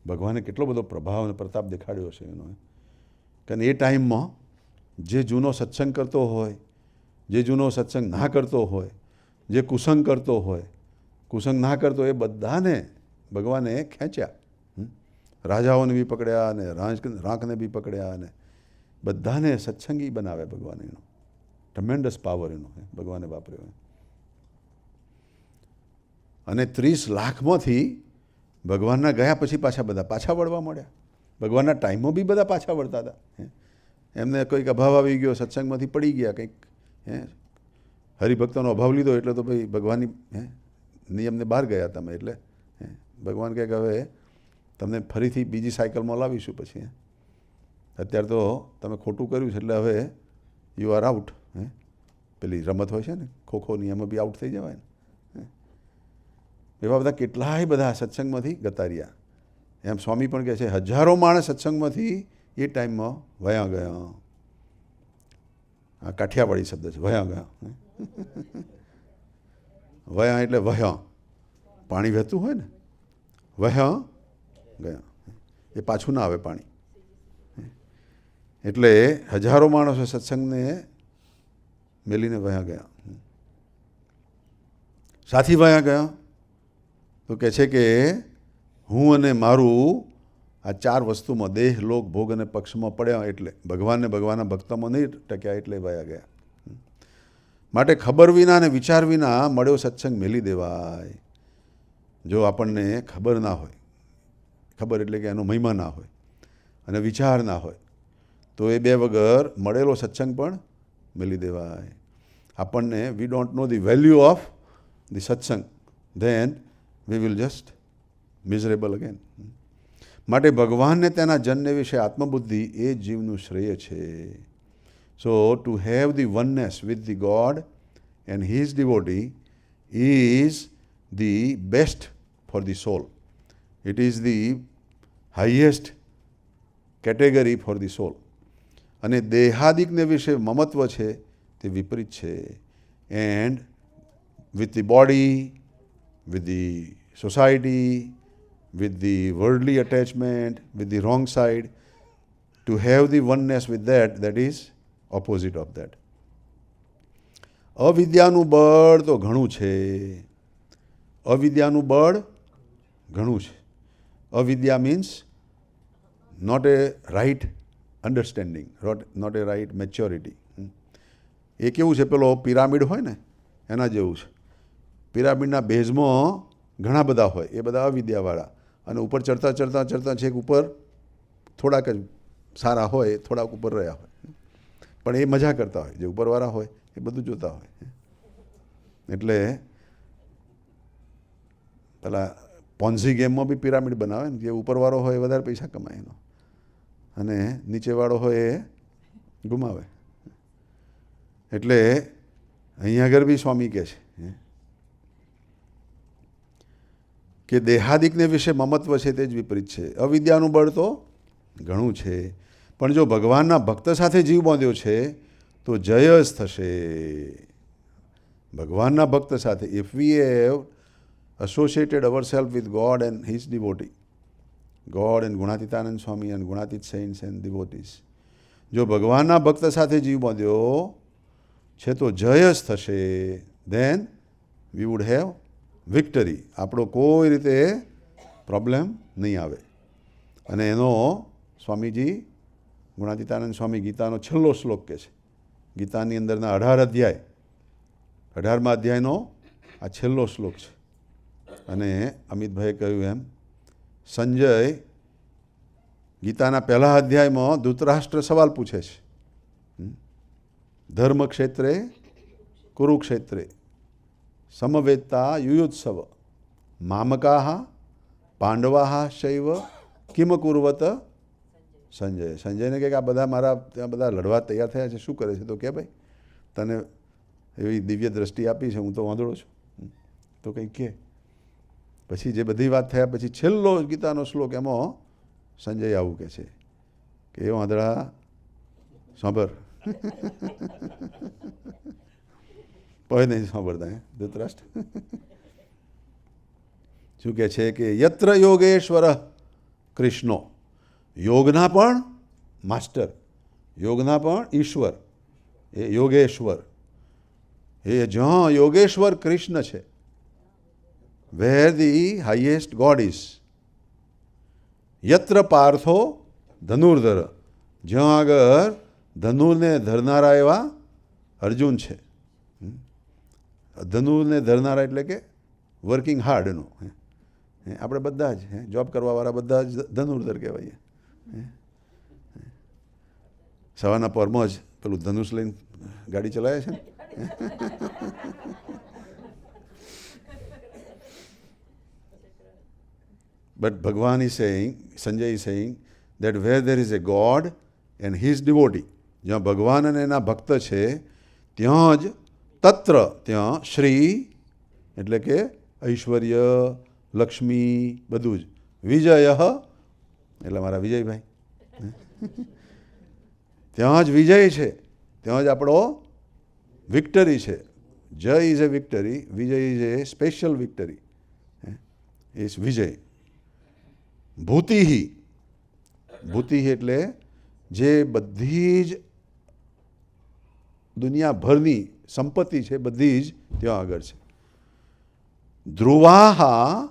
ભગવાને કેટલો બધો પ્રભાવ અને પ્રતાપ દેખાડ્યો છે એનો. કારણ એ ટાઈમમાં જે જૂનો સત્સંગ કરતો હોય, જે જૂનો સત્સંગ ના કરતો હોય, જે કુસંગ કરતો હોય, કુસંગ ના કરતો, એ બધાને ભગવાને ખેંચ્યા. રાજાઓને બી પકડ્યા અને રાંકને બી પકડ્યા અને બધાને સત્સંગી બનાવે ભગવાને. એનો ટ્રમેન્ડસ પાવર એનો ભગવાને વાપર્યો. અને 30 લાખમાંથી ભગવાનના ગયા પછી પાછા બધા પાછા વળવા મળ્યા. ભગવાનના ટાઈમમાં બી બધા પાછા વળતા હતા. એમને કોઈક અભાવ આવી ગયો, સત્સંગમાંથી પડી ગયા, કંઈક હરિભક્તોનો અભાવ લીધો એટલે તો ભાઈ ભગવાનની નિયમને બહાર ગયા તમે. એટલે ભગવાન કહે કે હવે તમને ફરીથી બીજી સાયકલમાં લાવીશું. પછી અત્યારે તો તમે ખોટું કર્યું છે એટલે હવે યુ આર આઉટ. પેલી રમત હોય છે ને ખોખોની, એમાં બી આઉટ થઈ જવાય ને. એવા બધા કેટલાય બધા સત્સંગમાંથી ગતા રહ્યા. એમ સ્વામી પણ કહે છે હજારો માણસ સત્સંગમાંથી એ ટાઈમમાં વયા ગયા. આ કાઠિયાવાડી શબ્દ છે, વયા ગયા. વયા એટલે વહ્યા, પાણી વહેતું હોય ને, વહ્યા ગયા, એ પાછું ના આવે પાણી. એટલે હજારો માણસો સત્સંગને મેલીને વયા ગયા. સાથી વયા ગયા તો કહે છે કે હું અને મારું આ 4 વસ્તુમાં દેહ, લોક, ભોગ અને પક્ષમાં પડ્યા, એટલે ભગવાનને ભગવાનના ભક્તમાં નહીં ટક્યા એટલે વયા ગયા. માટે ખબર વિના અને વિચાર વિના મળ્યો સત્સંગ મેલી દેવાય. જો આપણને ખબર ના હોય, ખબર એટલે કે એનો મહિમા ના હોય અને વિચાર ના હોય, તો એ 2 વગર મળેલો સત્સંગ પણ મેલી દેવાય. આપણને we don't know the value of the satsang, then we will just miserable again. માટે ભગવાનને તેના જનને વિશે આત્મબુદ્ધિ એ જીવનું શ્રેય છે. So to have the oneness with the God and his devotee is the best for the soul. It is the highest category for the soul. અને દેહાદિકને વિશે મમત્વ છે તે વિપરીત છે. And with the body, with the society, with the worldly attachment, with the wrong side, to have the oneness with that, that is opposite of that. અવિદ્યાનું બળ તો ઘણું છે. અવિદ્યાનું બળ ઘણું છે. અવિદ્યા means not a right understanding, not a right maturity. એ કેવું છે, પેલો પિરામિડ હોય ને એના જેવું છે. પિરામિડના બેઝમાં ઘણા બધા હોય, એ બધા અવિદ્યાવાળા, અને ઉપર ચડતા ચડતા ચડતા છેક ઉપર થોડાક જ સારા હોય, થોડાક ઉપર રહ્યા હોય. પણ એ મજા કરતા હોય, જે ઉપરવાળા હોય એ બધું જોતા હોય. એટલે પેલા પોન્ઝી ગેમમાં બી પિરામિડ બનાવે ને, જે ઉપરવાળો હોય એ વધારે પૈસા કમાય એનો, અને નીચેવાળો હોય એ ગુમાવે. એટલે અહીં આગળ બી સ્વામી કહે છે કે દેહાદિકને વિશે મમત્વ છે તે જ વિપરીત છે. અવિદ્યાનું બળ તો ઘણું છે, પણ જો ભગવાનના ભક્ત સાથે જીવ બાંધ્યો છે તો જય જ થશે. ભગવાનના ભક્ત સાથે, if we have associated ourselves with God and His devotee, God and Gunatitanand Swami and Gunatit saints and devotees, જો ભગવાનના ભક્ત સાથે જીવ બાંધ્યો છે તો જય જ થશે. Then we would have victory. આપણો કોઈ રીતે પ્રોબ્લેમ નહીં આવે. અને એનો સ્વામીજી ગુણાતીતાનંદ સ્વામી ગીતાનો છેલ્લો શ્લોક કહે છે. ગીતાની અંદરના 18 અધ્યાય, 18મા અધ્યાયનો આ છેલ્લો શ્લોક છે. અને અમિતભાઈએ કહ્યું એમ સંજય ગીતાના પહેલા અધ્યાયમાં ધૃતરાષ્ટ્ર સવાલ પૂછે છે. ધર્મ ક્ષેત્રે કુરુક્ષેત્રે સમવેત્તા યુયુત્સવ મામકાહ પાંડવાહ શૈવ કિમ કુર્વત સંજય. સંજયને કહે કે આ બધા મારા ત્યાં બધા લડવા તૈયાર થયા છે, શું કરે છે? તો કે ભાઈ તને એવી દિવ્ય દ્રષ્ટિ આપી છે, હું તો વાંધળો છું. તો કંઈક કે પછી જે બધી વાત થયા પછી છેલ્લો ગીતાનો શ્લોક એમાં સંજય આવું કહે છે કે એ વાંદળા સાંભળ. કોઈ નહીં સાંભળતા ધૃતરાષ્ટ્ર. શું કહે છે કે યત્ર યોગેશ્વર કૃષ્ણો, યોગના પણ માસ્ટર, યોગના પણ ઈશ્વર, એ યોગેશ્વર, એ જ્યાં યોગેશ્વર કૃષ્ણ છે, where the highest God is. યત્ર Partho ધનુર્ધર, જ્યાં આગળ ધનુરને ધરનારા એવા અર્જુન છે. ધનુરને ધરનારા એટલે કે વર્કિંગ હાર્ડનો. આપણે બધા જ જોબ કરવાવાળા બધા જ ધનુર્ધર કહેવાય. સવારના પરમાં જ પેલું ધનુષ લઈને ગાડી ચલાવે છે ને. But Bhagavan is saying, Sanjay is saying that where there is a God and his devotee, જ્યાં ભગવાન અને એના ભક્ત છે ત્યાં જ તત્ર, ત્યાં શ્રી એટલે કે ઐશ્વર્ય, લક્ષ્મી, બધું જ. વિજય એટલે મારા વિજયભાઈ, ત્યાં જ વિજય છે, ત્યાં જ આપણો વિક્ટરી છે. Jay is a victory, vijay is a special victory. Is vijay. ભૂતિહિ, ભૂતિહિ એટલે જે બધી જ દુનિયાભરની સંપત્તિ છે બધી જ ત્યાં આગળ છે. ધ્રુવાહા,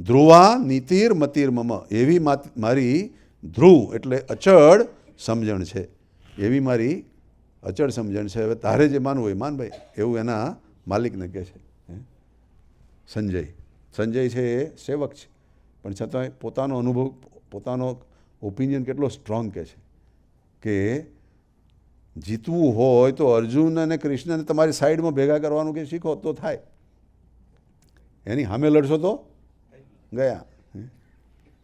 ધ્રુવા નીતિર મતિર મમ, એવી મારી ધ્રુવ એટલે અચળ સમજણ છે, એવી મારી અચળ સમજણ છે. હવે તારે જે માનવું હોય માન ભાઈ, એવું એના માલિકને કહે છે સંજય. સંજય છે એ સેવક છે, પણ છતાંય પોતાનો અનુભવ, પોતાનો ઓપિનિયન કેટલો સ્ટ્રોંગ કહે છે કે જીતવું હોય તો અર્જુન અને કૃષ્ણને તમારી સાઈડમાં ભેગા કરવાનું કે શીખો તો થાય. એની સામે લડશો તો ગયા.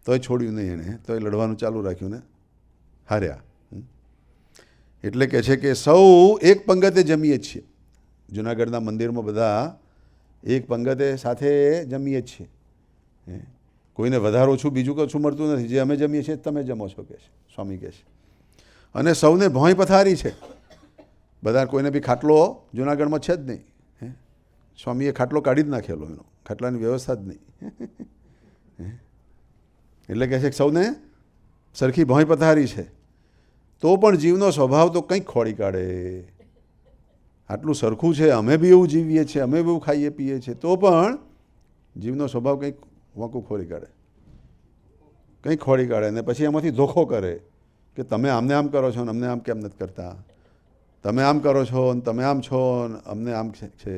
તોય છોડ્યું નહીં એણે, તોય લડવાનું ચાલુ રાખ્યું ને હાર્યા. એટલે કહે છે કે સૌ એક પંગતે જમીએ છીએ. જુનાગઢના મંદિરમાં બધા એક પંગતે સાથે જમીએ છીએ. કોઈને વધારો છું બીજું કશું મળતું નથી, જે અમે જમીએ છીએ તમે જમો છો કે છે સ્વામી કહે છે. અને સૌને ભોંય પથારી છે. બધા કોઈને બી ખાટલો જુનાગઢમાં છે જ નહીં. સ્વામીએ ખાટલો કાઢી જ નાખેલો, એનો ખાટલાની વ્યવસ્થા જ નહીં. એટલે કહે છે કે સૌને સરખી ભોંય પથારી છે. તો પણ જીવનો સ્વભાવ તો કંઈક ખોડી કાઢે. આટલું સરખું છે, અમે બી એવું જીવીએ છીએ, અમે બી એવું ખાઈએ પીએ છીએ, તો પણ જીવનો સ્વભાવ કંઈક વાંકું ખોરી કાઢે, કંઈક ખોડી કાઢે. અને પછી એમાંથી ધોખો કરે કે તમે આમને આમ કરો છો ને અમને આમ કેમ નથી કરતા, તમે આમ કરો છો ને તમે આમ છો ને અમને આમ છે.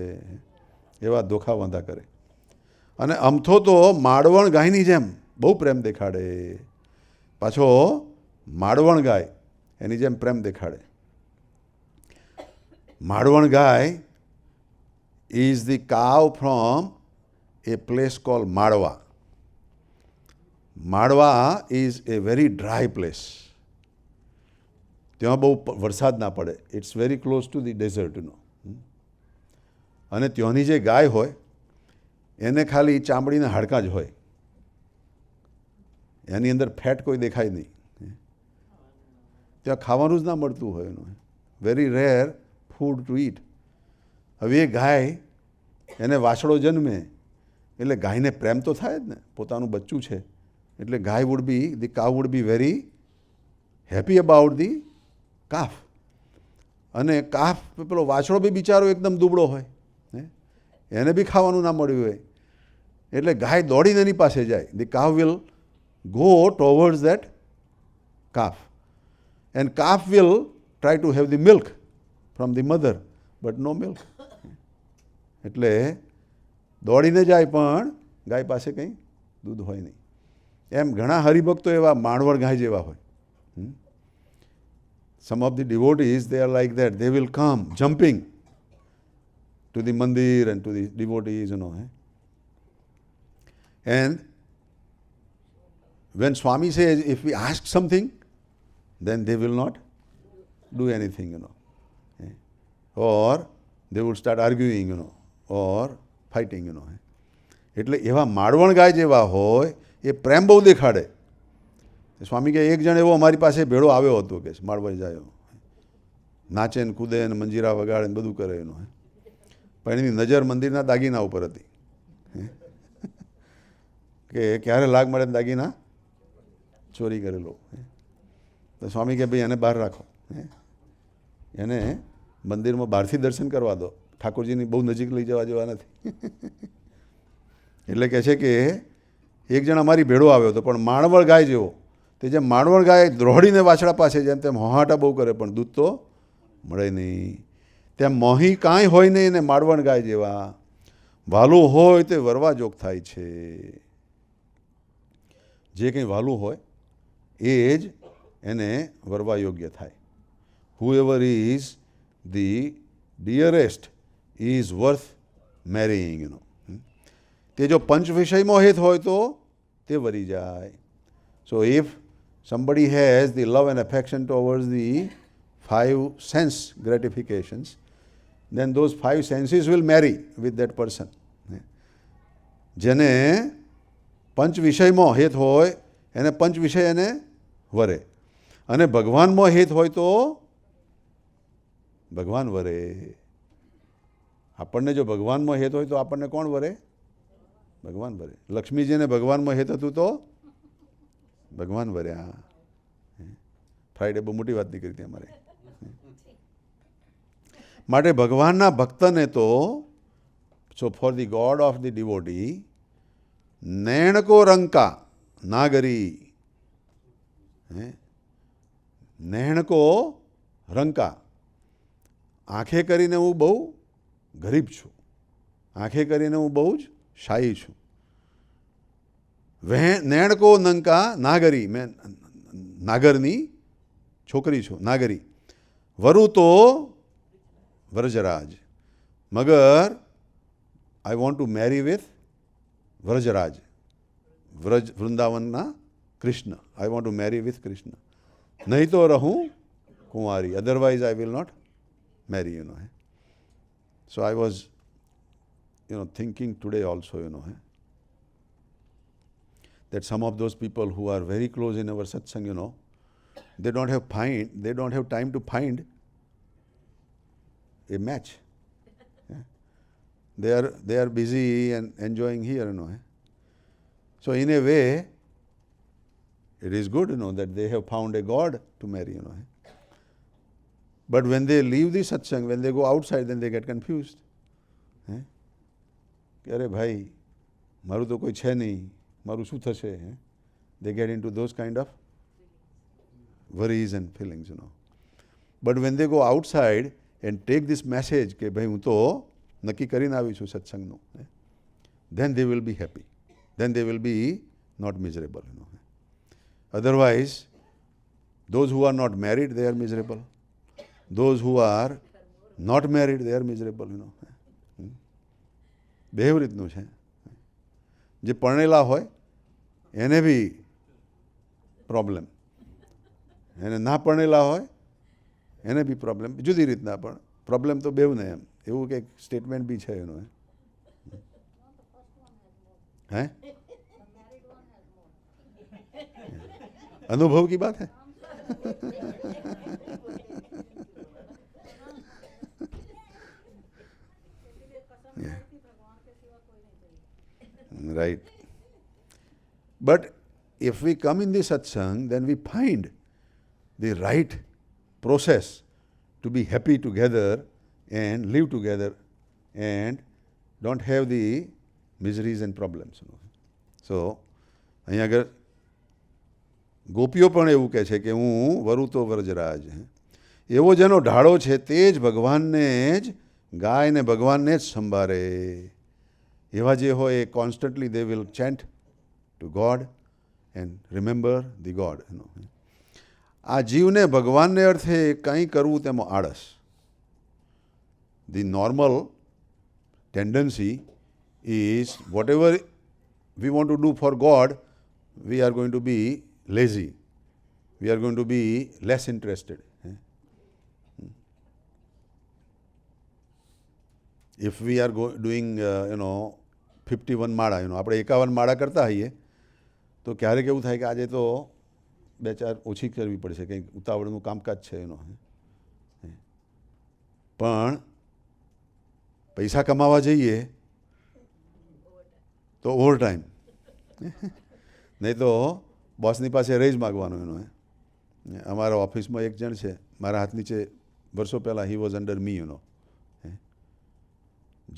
એવા ધોખા વાંધા કરે. અને અમથો તો માડવણ ગાયની જેમ બહુ પ્રેમ દેખાડે. પાછો માડવણ ગાય એની જેમ પ્રેમ દેખાડે. માડવણ ગાય ઇઝ ધી કાવ from a place called Madwa. Madwa is a very dry place. ત્યાં બહુ વરસાદ ના પડે. It's very close to the desert, you know. અને ત્યાંની જે ગાય હોય એને ખાલી ચામડીના હાડકાં જ હોય, એની અંદર ફેટ કોઈ દેખાય નહીં. ત્યાં ખાવાનું જ ના મળતું હોય એનું. Very rare food to eat. હવે એ ગાય, એને વાછડો જન્મે એટલે ગાયને પ્રેમ તો થાય જ ને, પોતાનું બચ્ચું છે એટલે ગાય વુડ બી, ધી કાવ would be very happy about the calf. અને કાફ પેલો વાછડો બી બિચારો એકદમ દુબળો હોય, હે, એને બી ખાવાનું ના મળ્યું હોય, એટલે ગાય દોડીને એની પાસે જાય. The calf will go towards that calf, and calf will try to have the milk from the mother, but no milk. એટલે દોડીને જાય પણ ગાય પાસે કંઈ દૂધ હોય નહીં. એમ ઘણા હરિભક્તો એવા માણવર ગાય જેવા હોય. Some of the devotees, they are like that. They will come jumping to the mandir and to the devotees, you know. And when Swami says, if we ask something, then they will not do anything, you know. Or they would start arguing, you know, or fighting, you know. એટલે એવા માળવણ ગાય જેવા હોય એ પ્રેમ બહુ દેખાડે. સ્વામી કે એક જણ એવો અમારી પાસે ભેળો આવ્યો હતો કે માળવણ જાય, નાચે ને કૂદે ને મંજીરા વગાડે ને બધું કરે એનો, પણ એની નજર મંદિરના દાગીના ઉપર હતી કે ક્યારે લાગ મળે દાગીના ચોરી કરેલો. તો સ્વામી કે ભાઈ એને બહાર રાખો, એને મંદિરમાં બહારથી દર્શન કરવા દો, ઠાકોરજીની બહુ નજીક લઈ જવા જેવા નથી. એટલે કહે છે કે એક જણ અમારી ભેળો આવ્યો હતો પણ માણવળ ગાય જેવો, તે જેમ માણવળ ગાય દ્રોડીને વાછડા પાસે જેમ તેમ હોહાટા બહુ કરે પણ દૂધ તો મળે નહીં, તેમ મોહી કાંઈ હોય નહીં ને માળવણ ગાય જેવા વાલું હોય તે વરવા જોગ થાય છે. જે કંઈ વાલું હોય એ જ એને વરવા યોગ્ય થાય. Whoever is the dearest is worth marrying, you know. તે જો પંચ વિષયમાં હેત હોય તો તે વરી જાય. So if somebody has the love and affection towards the 5 sense gratifications, then those 5 senses will marry with that person. જેને પંચ વિષયમાં હેત હોય એને પંચ વિષય એને વરે, અને ભગવાનમાં હેત હોય તો ભગવાન વરે. આપણને જો ભગવાનમાં હેત હોય તો આપણને કોણ વરે? ભગવાન વરે. લક્ષ્મીજીને ભગવાનમાં હેત હતું તો ભગવાન વર્યા. ફ્રાઈડે બહુ મોટી વાત નીકળી હતી અમારે. માટે ભગવાનના ભક્તને તો, so for the God of the devotee, નૈણકો રંકા નાગરી, નૈણકો રંકા, આંખે કરીને હું બહુ ગરીબ છું, આંખે કરીને હું બહુ જ શાહી છું. નૈણકો નંકા નાગરી, મેં નાગરની છોકરી છું, નાગરી. વરુ તો વ્રજરાજ, મગર I want to marry with Vrajraj, Vraj વૃંદાવનના Krishna. I want to marry with Krishna. નહીં તો રહું કુંવારી, otherwise I will not marry, you know. So I was thinking today also, that some of those people who are very close in our satsang, they don't have time to find a match. They are busy and enjoying here, So in a way, it is good, that they have found a God to marry, But when they leave the satsang, when they go outside, then they get confused. કે અરે ભાઈ મારું તો કોઈ છે નહીં, મારું શું થશે? They get into those kind of worries and feelings, But when they go outside and take this message કે ભાઈ હું તો નક્કી કરીને આવી છું સત્સંગનું, then they will be happy. Then they will be not miserable, Otherwise, those who are not married, they are miserable. Those who are not married, they are miserable, બેવ રીતનું છે. જે પરણેલા હોય એને બી પ્રોબ્લેમ, એને ના પરણેલા હોય એને બી પ્રોબ્લેમ, જુદી રીતના, પણ પ્રોબ્લેમ તો બેવને એમ, એવું કંઈક સ્ટેટમેન્ટ બી છે એનું. હે અનુભવ કી બાત હે. Right. But if we come in the satsang, then we find the right process to be happy together and live together and don't have the miseries and problems. So, અહીંયા આગળ ગોપીઓ પણ એવું કહે છે કે હું વરુ તો વ્રજરાજ. એવો જેનો ઢાળો છે તે જ ભગવાનને જ ગાય ને ભગવાનને જ સંભાળે. એવા જે હોય એ constantly they will chant to God and remember the God. આ જીવને ભગવાનને અર્થે કંઈ કરવું તેમાં આળસ. The normal tendency is whatever we want to do for God, we are going to be lazy. We are going to be less interested. If we are doing, 51 માળા, આપણે 51 માળા કરતા હોઈએ તો ક્યારેક એવું થાય કે આજે તો 2-4 ઓછી કરવી પડશે, કંઈક ઉતાવળનું કામકાજ છે એનો. પણ પૈસા કમાવા જઈએ તો ઓવર ટાઈમ, નહીં તો બોસની પાસે રેઝ માગવાનો એનો. અમારા ઓફિસમાં એક જણ છે મારા હાથ નીચે, વર્ષો પહેલાં he was under me,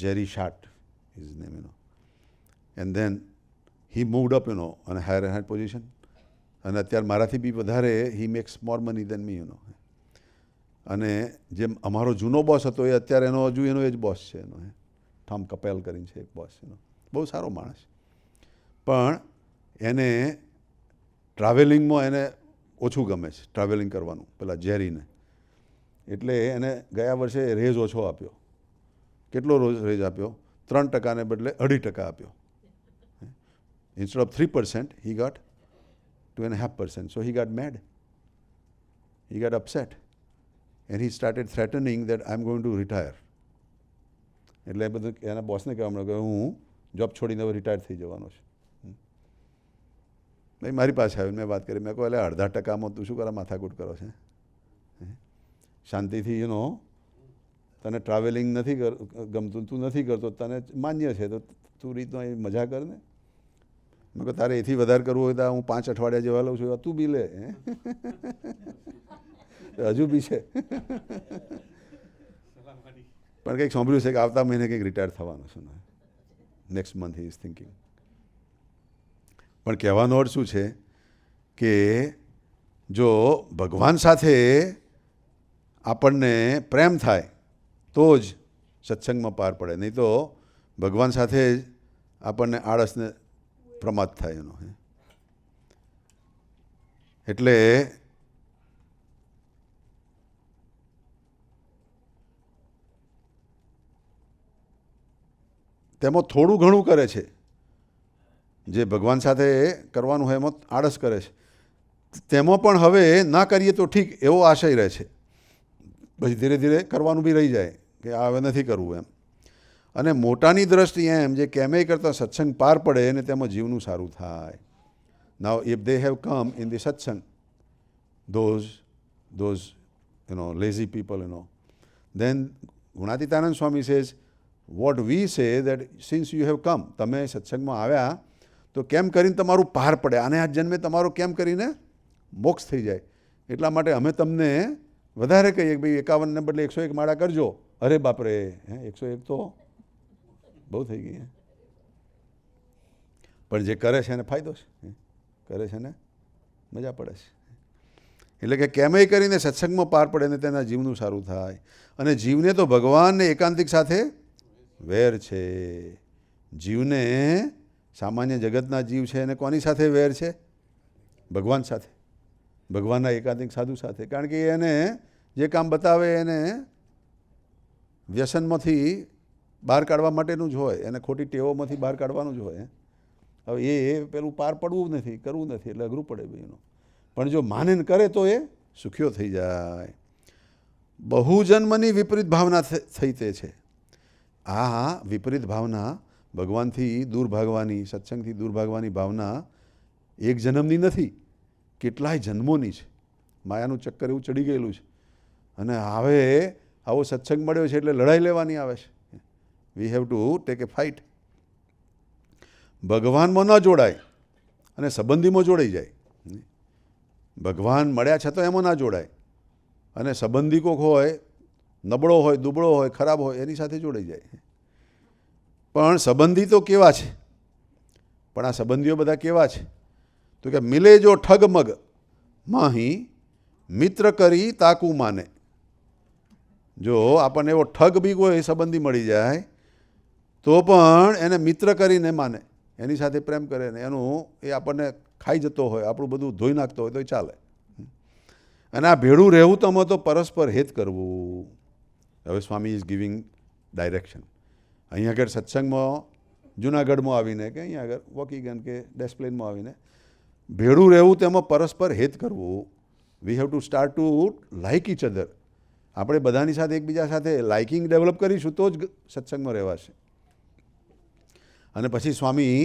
Jerry Short is name, and then he moved up અને હાયર પોઝિશન, અને અત્યારે મારાથી બી વધારે હી મેક્સ મોર મની દેન મી. અને જેમ અમારો જૂનો બોસ હતો એ અત્યારે એનો હજુ એનો એ જ બોસ છે એનો, ઠામ કપેલ કરીને છે એક બોસ એનો, બહુ સારો માણસ. પણ એને ટ્રાવેલિંગમાં એને ઓછું ગમે છે, ટ્રાવેલિંગ કરવાનું, પેલા જેરીને. એટલે એને ગયા વર્ષે રેઝ ઓછો આપ્યો. કેટલો રેઝ આપ્યો? 3% બદલે 2.5% આપ્યો. Instead of 3% he got 2.5%. So he got mad, he got upset. And he started threatening that I'm going to retire. એટલે બધું એના બોસને કહેવા મળ્યું કે હું જોબ છોડીને હવે રિટાયર થઈ જવાનો છું. ભાઈ મારી પાસે આવ્યું, મેં વાત કરી, મેં કહું એટલે 0.5%માં તું શું કરે માથાકૂટ કરો છે? શાંતિથી તને ટ્રાવેલિંગ નથી ગમતું, તું નથી કરતો, તને માન્ય છે તો તું રીતનો એ મજા કર ને. મેં કહું તારે એથી વધારે કરવું હોય તો હું 5 અઠવાડિયા જેવા લઉં છું, તું બી લે. હજુ બી છે પણ કંઈક સાંભળ્યું છે કે આવતા મહિને કંઈક રિટાયર થવાનું છે, next month he is thinking. પણ કહેવાનો અર્થ શું છે કે જો ભગવાન સાથે આપણને પ્રેમ થાય તો જ સત્સંગમાં પાર પડે, નહીં તો ભગવાન સાથે જ આપણને આળસને પ્રમાદ થાય એનો. એટલે તેમાં થોડું ઘણું કરે છે, જે ભગવાન સાથે કરવાનું હોય એમાં આળસ કરે છે. તેમાં પણ હવે ના કરીએ તો ઠીક એવો આશય રહે છે, પછી ધીરે ધીરે કરવાનું બી રહી જાય કે આ હવે નથી કરવું એમ. અને મોટાની દ્રષ્ટિએ એમ જે કેમેય કરતાં સત્સંગ પાર પડે અને તેમાં જીવનું સારું થાય. Now if they have come in the satsang, those lazy people, then Gunatitanand Swami says, what we say that since you have come, તમે સત્સંગમાં આવ્યા તો કેમ કરીને તમારું પાર પડે, આને આ જન્મે તમારો કેમ કરીને મોક્ષ થઈ જાય, એટલા માટે અમે તમને વધારે કહીએ કે ભાઈ 51 ને બદલે 101 માળા કરજો. અરે બાપરે, 101 તો બહુ થઈ ગઈ. પણ જે કરે છે એને ફાયદો છે, કરે છે ને મજા પડે છે. એટલે કે કેમેય કરીને સત્સંગમાં પાર પડે ને તેના જીવનું સારું થાય. અને જીવને તો ભગવાનને એકાંતિક સાથે વેર છે. જીવને સામાન્ય જગતના જીવ છે એને કોની સાથે વેર છે? ભગવાન સાથે, ભગવાનના એકાંતિક સાધુ સાથે. કારણ કે એને જે કામ બતાવે એને વ્યસનમાંથી બહાર કાઢવા માટેનું જ હોય, એને ખોટી ટેવોમાંથી બહાર કાઢવાનું જ હોય. હવે એ પેલું પાર પડવું નથી, કરવું નથી, એટલે અઘરું પડે ભાઈ. પણ જો માને કરે તો એ સુખ્યો થઈ જાય. બહુજન્મની વિપરીત ભાવના થઈ તે છે. આ વિપરીત ભાવના ભગવાનથી દૂર ભાગવાની, સત્સંગથી દૂર ભાગવાની ભાવના એક જન્મની નથી, કેટલાય જન્મોની છે. માયાનું ચક્કર એવું ચડી ગયેલું છે. અને હવે આવો સત્સંગ મળ્યો છે એટલે લડાઈ લેવાની આવે છે. વી have to take A fight. ભગવાનમાં ન જોડાય અને સંબંધીમાં જોડાઈ જાય. ભગવાન મળ્યા છતાં એમાં ના જોડાય અને સંબંધી કોક હોય નબળો હોય, દુબળો હોય, ખરાબ હોય એની સાથે જોડાઈ જાય. પણ સંબંધી તો કેવા છે? પણ આ સંબંધીઓ બધા કેવા છે? તો કે મિલે જો ઠગમગ માહી મિત્ર કરી તાકુ માને. જો આપણને એવો ઠગ બી કોઈ સંબંધી મળી જાય તો પણ એને મિત્ર કરીને માને, એની સાથે પ્રેમ કરે ને એનું એ આપણને ખાઈ જતો હોય, આપણું બધું ધોઈ નાખતો હોય તો ચાલે. અને આ ભેળું રહેવું તો તો પરસ્પર હેત કરવું. હવે સ્વામી ઇઝ ગિવિંગ ડાયરેક્શન. અહીંયા આગળ સત્સંગમાં જુનાગઢમાં આવીને કે અહીંયા આગળ વોકીગન કે ડેસ્પ્લેનમાં આવીને ભેળું રહેવું તેમાં પરસ્પર હેત કરવું. We have to start to like each other. આપણે બધાની સાથે એકબીજા સાથે લાઇકિંગ ડેવલપ કરીશું તો જ સત્સંગમાં રહેવાશે. અને પછી સ્વામી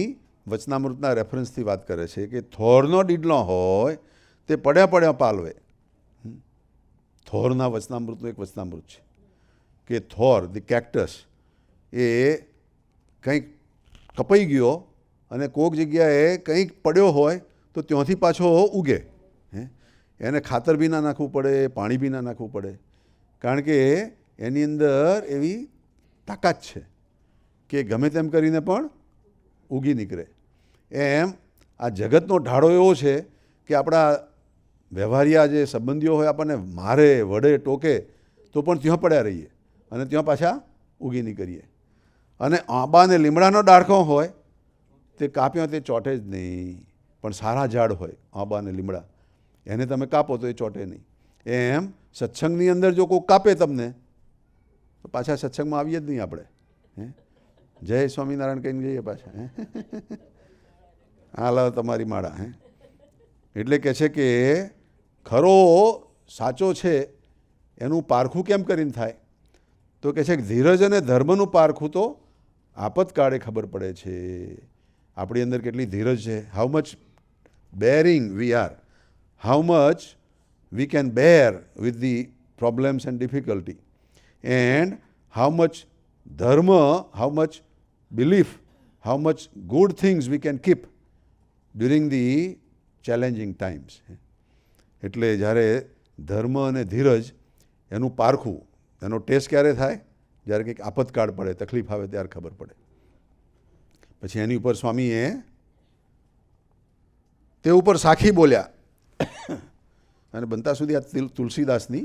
વચનામૃતના રેફરન્સથી વાત કરે છે કે થોરનો ડીડલો હોય તે પડ્યા પાલવે. થોરના વચનામૃતનું એક વચનામૃત છે કે થોર ધી કેક્ટસ એ કંઈક કપાઈ ગયો અને કોઈક જગ્યાએ કંઈક પડ્યો હોય તો ત્યાંથી પાછો ઉગે. એને ખાતર બી ના નાખવું પડે, પાણી બી ના નાખવું પડે, કારણ કે એની અંદર એવી તાકાત છે કે ગમે તેમ કરીને પણ ઉગી નીકળે. એમ આ જગતનો ઢાળો એવો છે કે આપણા વ્યવહારિયા જે સંબંધીઓ હોય આપણને મારે, વડે, ટોકે તો પણ ત્યાં પડ્યા રહીએ અને ત્યાં પાછા ઉગી નીકળીએ. અને આંબા અને લીમડાનો ડાળખો હોય તે કાપ્યો તે ચોટે જ નહીં. પણ સારા ઝાડ હોય આંબા અને લીમડા, એને તમે કાપો તો એ ચોટે નહીં. એમ સત્સંગની અંદર જો કોઈ કાપે તમને તો પાછા સત્સંગમાં આવીએ જ નહીં આપણે. જય સ્વામિનારાયણ કહીને જઈએ પાછા. હા લાવ તમારી માળા. એટલે કહે છે કે ખરો સાચો છે એનું પારખું કેમ કરીને થાય? તો કહે છે કે ધીરજ અને ધર્મનું પારખું તો આપતકાળે ખબર પડે છે. આપણી અંદર કેટલી ધીરજ છે, how much bearing we are, how much we can bear with the problems and difficulty, and how much dharma, how much belief, how much good things we can keep during the challenging times. એટલે જ્યારે ધર્મ અને ધીરજ એનું પારખું, એનો test ક્યારે થાય? જ્યારે કંઈક આપતકાળ પડે, તકલીફ આવે ત્યારે ખબર પડે. પછી એની ઉપર સ્વામીએ તે ઉપર સાખી બોલ્યા. અને બનતા સુધી આ તુલસીદાસની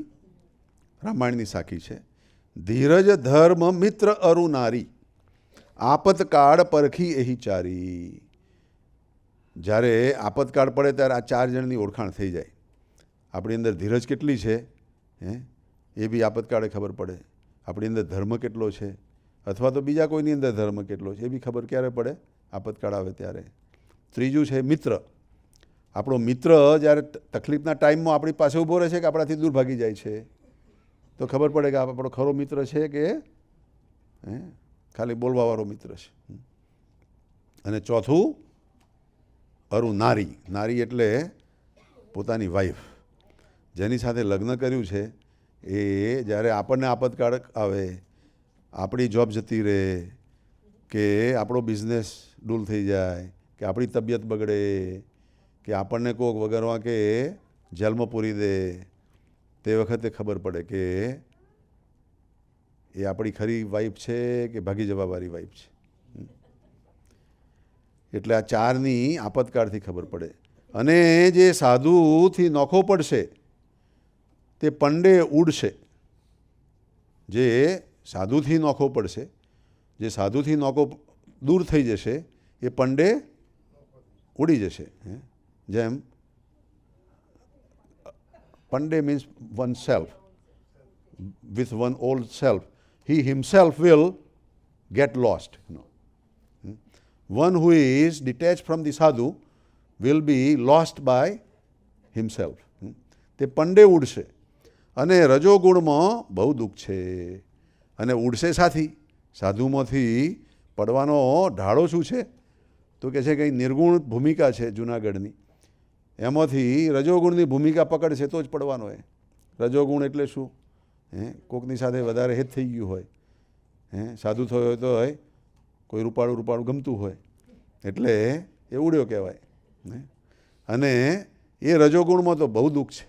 રામાયણની સાખી છે. ધીરજ ધર્મ મિત્ર અરુ નારી આપતકાળ પરખી એહી ચારી. જ્યારે આપતકાળ પડે ત્યારે આ 4 જણની ઓળખાણ થઈ જાય. આપણી અંદર ધીરજ કેટલી છે એ બી આપતકાળે ખબર પડે. આપણી અંદર ધર્મ કેટલો છે અથવા તો બીજા કોઈની અંદર ધર્મ કેટલો છે એ બી ખબર ક્યારે પડે? આપતકાળ આવે ત્યારે. ત્રીજું છે મિત્ર. આપણો મિત્ર જ્યારે તકલીફના ટાઈમમાં આપણી પાસે ઊભો રહે છે કે આપણાથી દૂર ભાગી જાય છે તો ખબર પડે કે આપણો ખરો મિત્ર છે કે ખાલી બોલવાવાળો મિત્ર છે. અને ચોથું અરુ નારી. નારી એટલે પોતાની વાઈફ, જેની સાથે લગ્ન કર્યું છે. એ જ્યારે આપણને આપતકાળ આવે, આપણી જોબ જતી રહે કે આપણો બિઝનેસ ડૂલ થઈ જાય કે આપણી તબિયત બગડે કે આપણને કોઈક વગરવા કે જેલમાં પૂરી દે, તે વખતે ખબર પડે કે એ આપણી ખરી વાઈફ છે કે ભાગી જવાવાળી વાઈફ છે. એટલે આ 4ની આપતકાળથી ખબર પડે. અને જે સાધુથી નોખો પડશે તે પંડે ઉડશે. જે સાધુથી નોખો પડશે, જે સાધુથી નોખો દૂર થઈ જશે એ પંડે ઉડી જશે. જેમ પંડે means oneself, with one old self. He himself will get lost. One who is detached from the sadhu will be lost by himself. તે પંડે ઉડશે. અને રજોગુણમાં બહુ દુઃખ છે. અને ઉડશે સાથી. સાધુમાંથી પડવાનો ઢાળો શું છે? તો કહે છે કંઈ નિર્ગુણ ભૂમિકા છે જૂનાગઢની, એમાંથી રજોગુણની ભૂમિકા પકડશે તો જ પડવાનો. રજોગુણ એટલે શું? કોકની સાથે વધારે હેત થઈ ગયું હોય, સાધુ થયો હોય તો કોઈ રૂપાળું ગમતું હોય એટલે એ ઉડ્યો કહેવાય. અને એ રજોગુણમાં તો બહુ દુઃખ છે.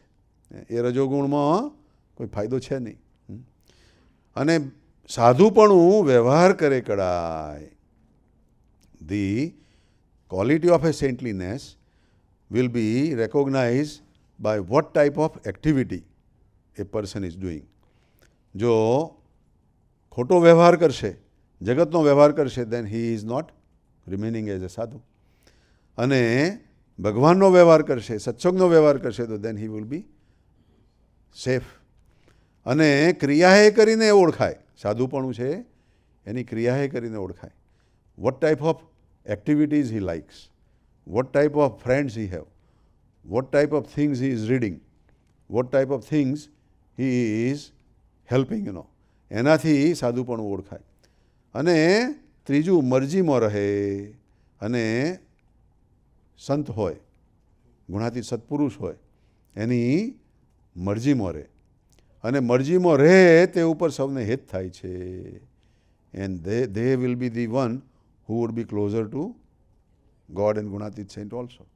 એ રજોગુણમાં કોઈ ફાયદો છે નહીં. અને સાધુપણું વ્યવહાર કરે કડાય. The quality of a saintliness will be recognized by what type of activity a person is doing. જો ખોટો વ્યવહાર કરશે, જગતનો વ્યવહાર કરશે, then he is not remaining as a sadhu. અને ભગવાનનો વ્યવહાર કરશે, સત્સંગનો વ્યવહાર કરશે, તો then he will be safe. અને ક્રિયાએ કરીને ઓળખાય. સાધુપણું છે એની ક્રિયાએ કરીને ઓળખાય. what type of activities he likes, what type of friends he have, what type of things he is reading, what type of things he is helping, એનાથી સાધુપણું ઓળખાય. અને ત્રીજું, મરજીમાં રહે અને સંત હોય, ગુણાતીત સત્પુરુષ હોય, એની મરજીમાં રહે. અને મરજીમાં રહે તે ઉપર સૌને હિત થાય છે. And they will be the one who would be closer to God and Gunatit saint also.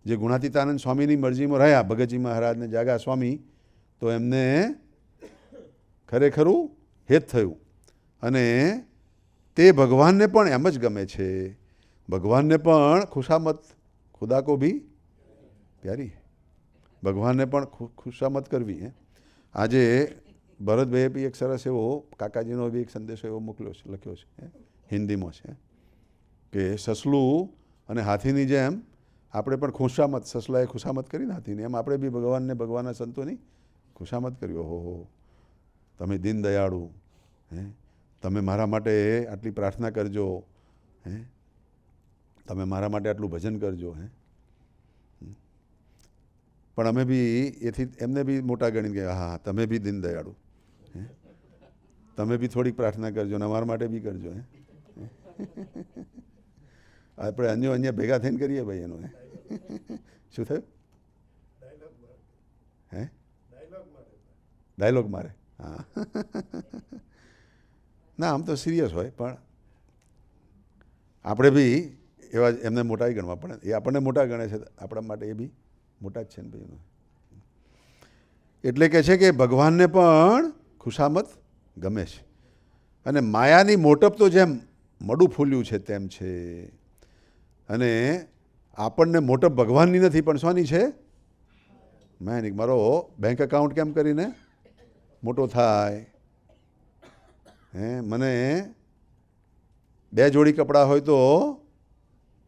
જે ગુણાતીતાનંદ સ્વામીની મરજીમાં રહ્યા, ભગતજી મહારાજને જાગા સ્વામી, તો એમને ખરેખરું હિત થયું. અને તે ભગવાનને પણ એમ જ ગમે છે. ભગવાનને પણ ખુશામત, ખુદા કો ભી પ્યારી, ભગવાનને પણ ખુશામત કરવી. આજે ભરતભાઈએ બી એક સરસ એવો કાકાજીનો બી એક સંદેશો એવો મોકલ્યો છે, લખ્યો છે, હિન્દીમાં છે, કે સસલું અને હાથીની જેમ આપણે પણ ખુશામત, સસલાએ ખુશામત કરીને હાથીની, એમ આપણે બી ભગવાનને, ભગવાનના સંતોની ખુશામત કર્યો. હો તમે દીન દયાળુ, તમે મારા માટે આટલી પ્રાર્થના કરજો, તમે મારા માટે આટલું ભજન કરજો. પણ અમે બી એથી એમને બી મોટા ગણીને કે હા તમે બી દીન દયાળુ, તમે બી થોડીક પ્રાર્થના કરજો ને અમારા માટે બી કરજો. આપણે અન્ય ભેગા થઈને કરીએ ભાઈ એનું. શું થયું? ડાયલોગ મારે? હા. ના, આમ તો સિરિયસ હોય, પણ આપણે બી એવા એમને મોટા ગણવા પડે. એ આપણને મોટા ગણે છે, આપણા માટે એ બી મોટા જ છે ને ભાઈ. એટલે કે છે કે ભગવાનને પણ ખુશામત ગમે છે. અને માયાની મોટપ તો જેમ મડું ફૂલ્યું છે તેમ છે. અને આપણને મોટપ ભગવાનની નથી, પણ શોની છે? માયાની. મારો બેંક એકાઉન્ટ કેમ કરીને મોટો થાય? મને 2 જોડી કપડાં હોય તો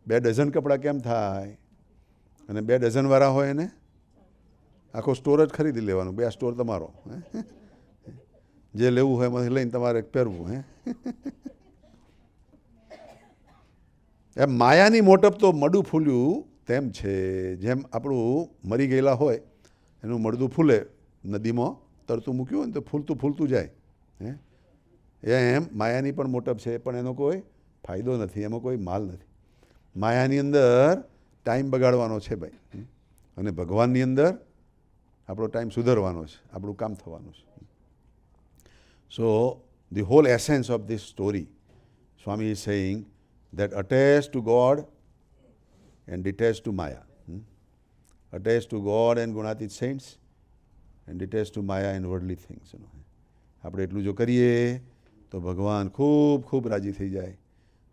2 ડઝન કપડાં કેમ થાય? અને 2 ડઝનવાળા હોય એને આખો સ્ટોર જ ખરીદી લેવાનો. 2 સ્ટોર તમારો, જે લેવું હોય એમાંથી લઈને તમારે પહેરવું. એમ માયાની મોટપ તો મડું ફૂલ્યું તેમ છે. જેમ આપણું મરી ગયેલા હોય એનું મડદું ફૂલે, નદીમાં તરતું મૂક્યું હોય ને તો ફૂલતું ફૂલતું જાય. એમ માયાની પણ મોટપ છે, પણ એનો કોઈ ફાયદો નથી, એમાં કોઈ માલ નથી. માયાની અંદર ટાઈમ બગાડવાનો છે ભાઈ, અને ભગવાનની અંદર આપણો ટાઈમ સુધરવાનો છે, આપણું કામ થવાનું છે. So the whole essence of this story, Swami is saying that attached to God and detached to Maya. Attached to God and Guणाતીત saints and detached to Maya and worldly things. આપણે એટલું જો કરીએ તો ભગવાન ખૂબ ખૂબ રાજી થઈ જાય,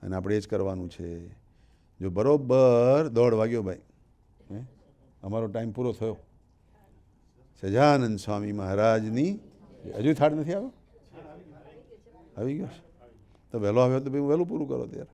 અને આપણે એ જ કરવાનું છે. જો બરોબર 1:30 વાગ્યો ભાઈ, અમારો ટાઈમ પૂરો થયો. સહજાનંદ સ્વામી મહારાજની હજુ થાળ નથી આવ્યો? આવી ગયો છે તો વહેલો આવ્યો તો ભાઈ વહેલું પૂરું કરો ત્યારે.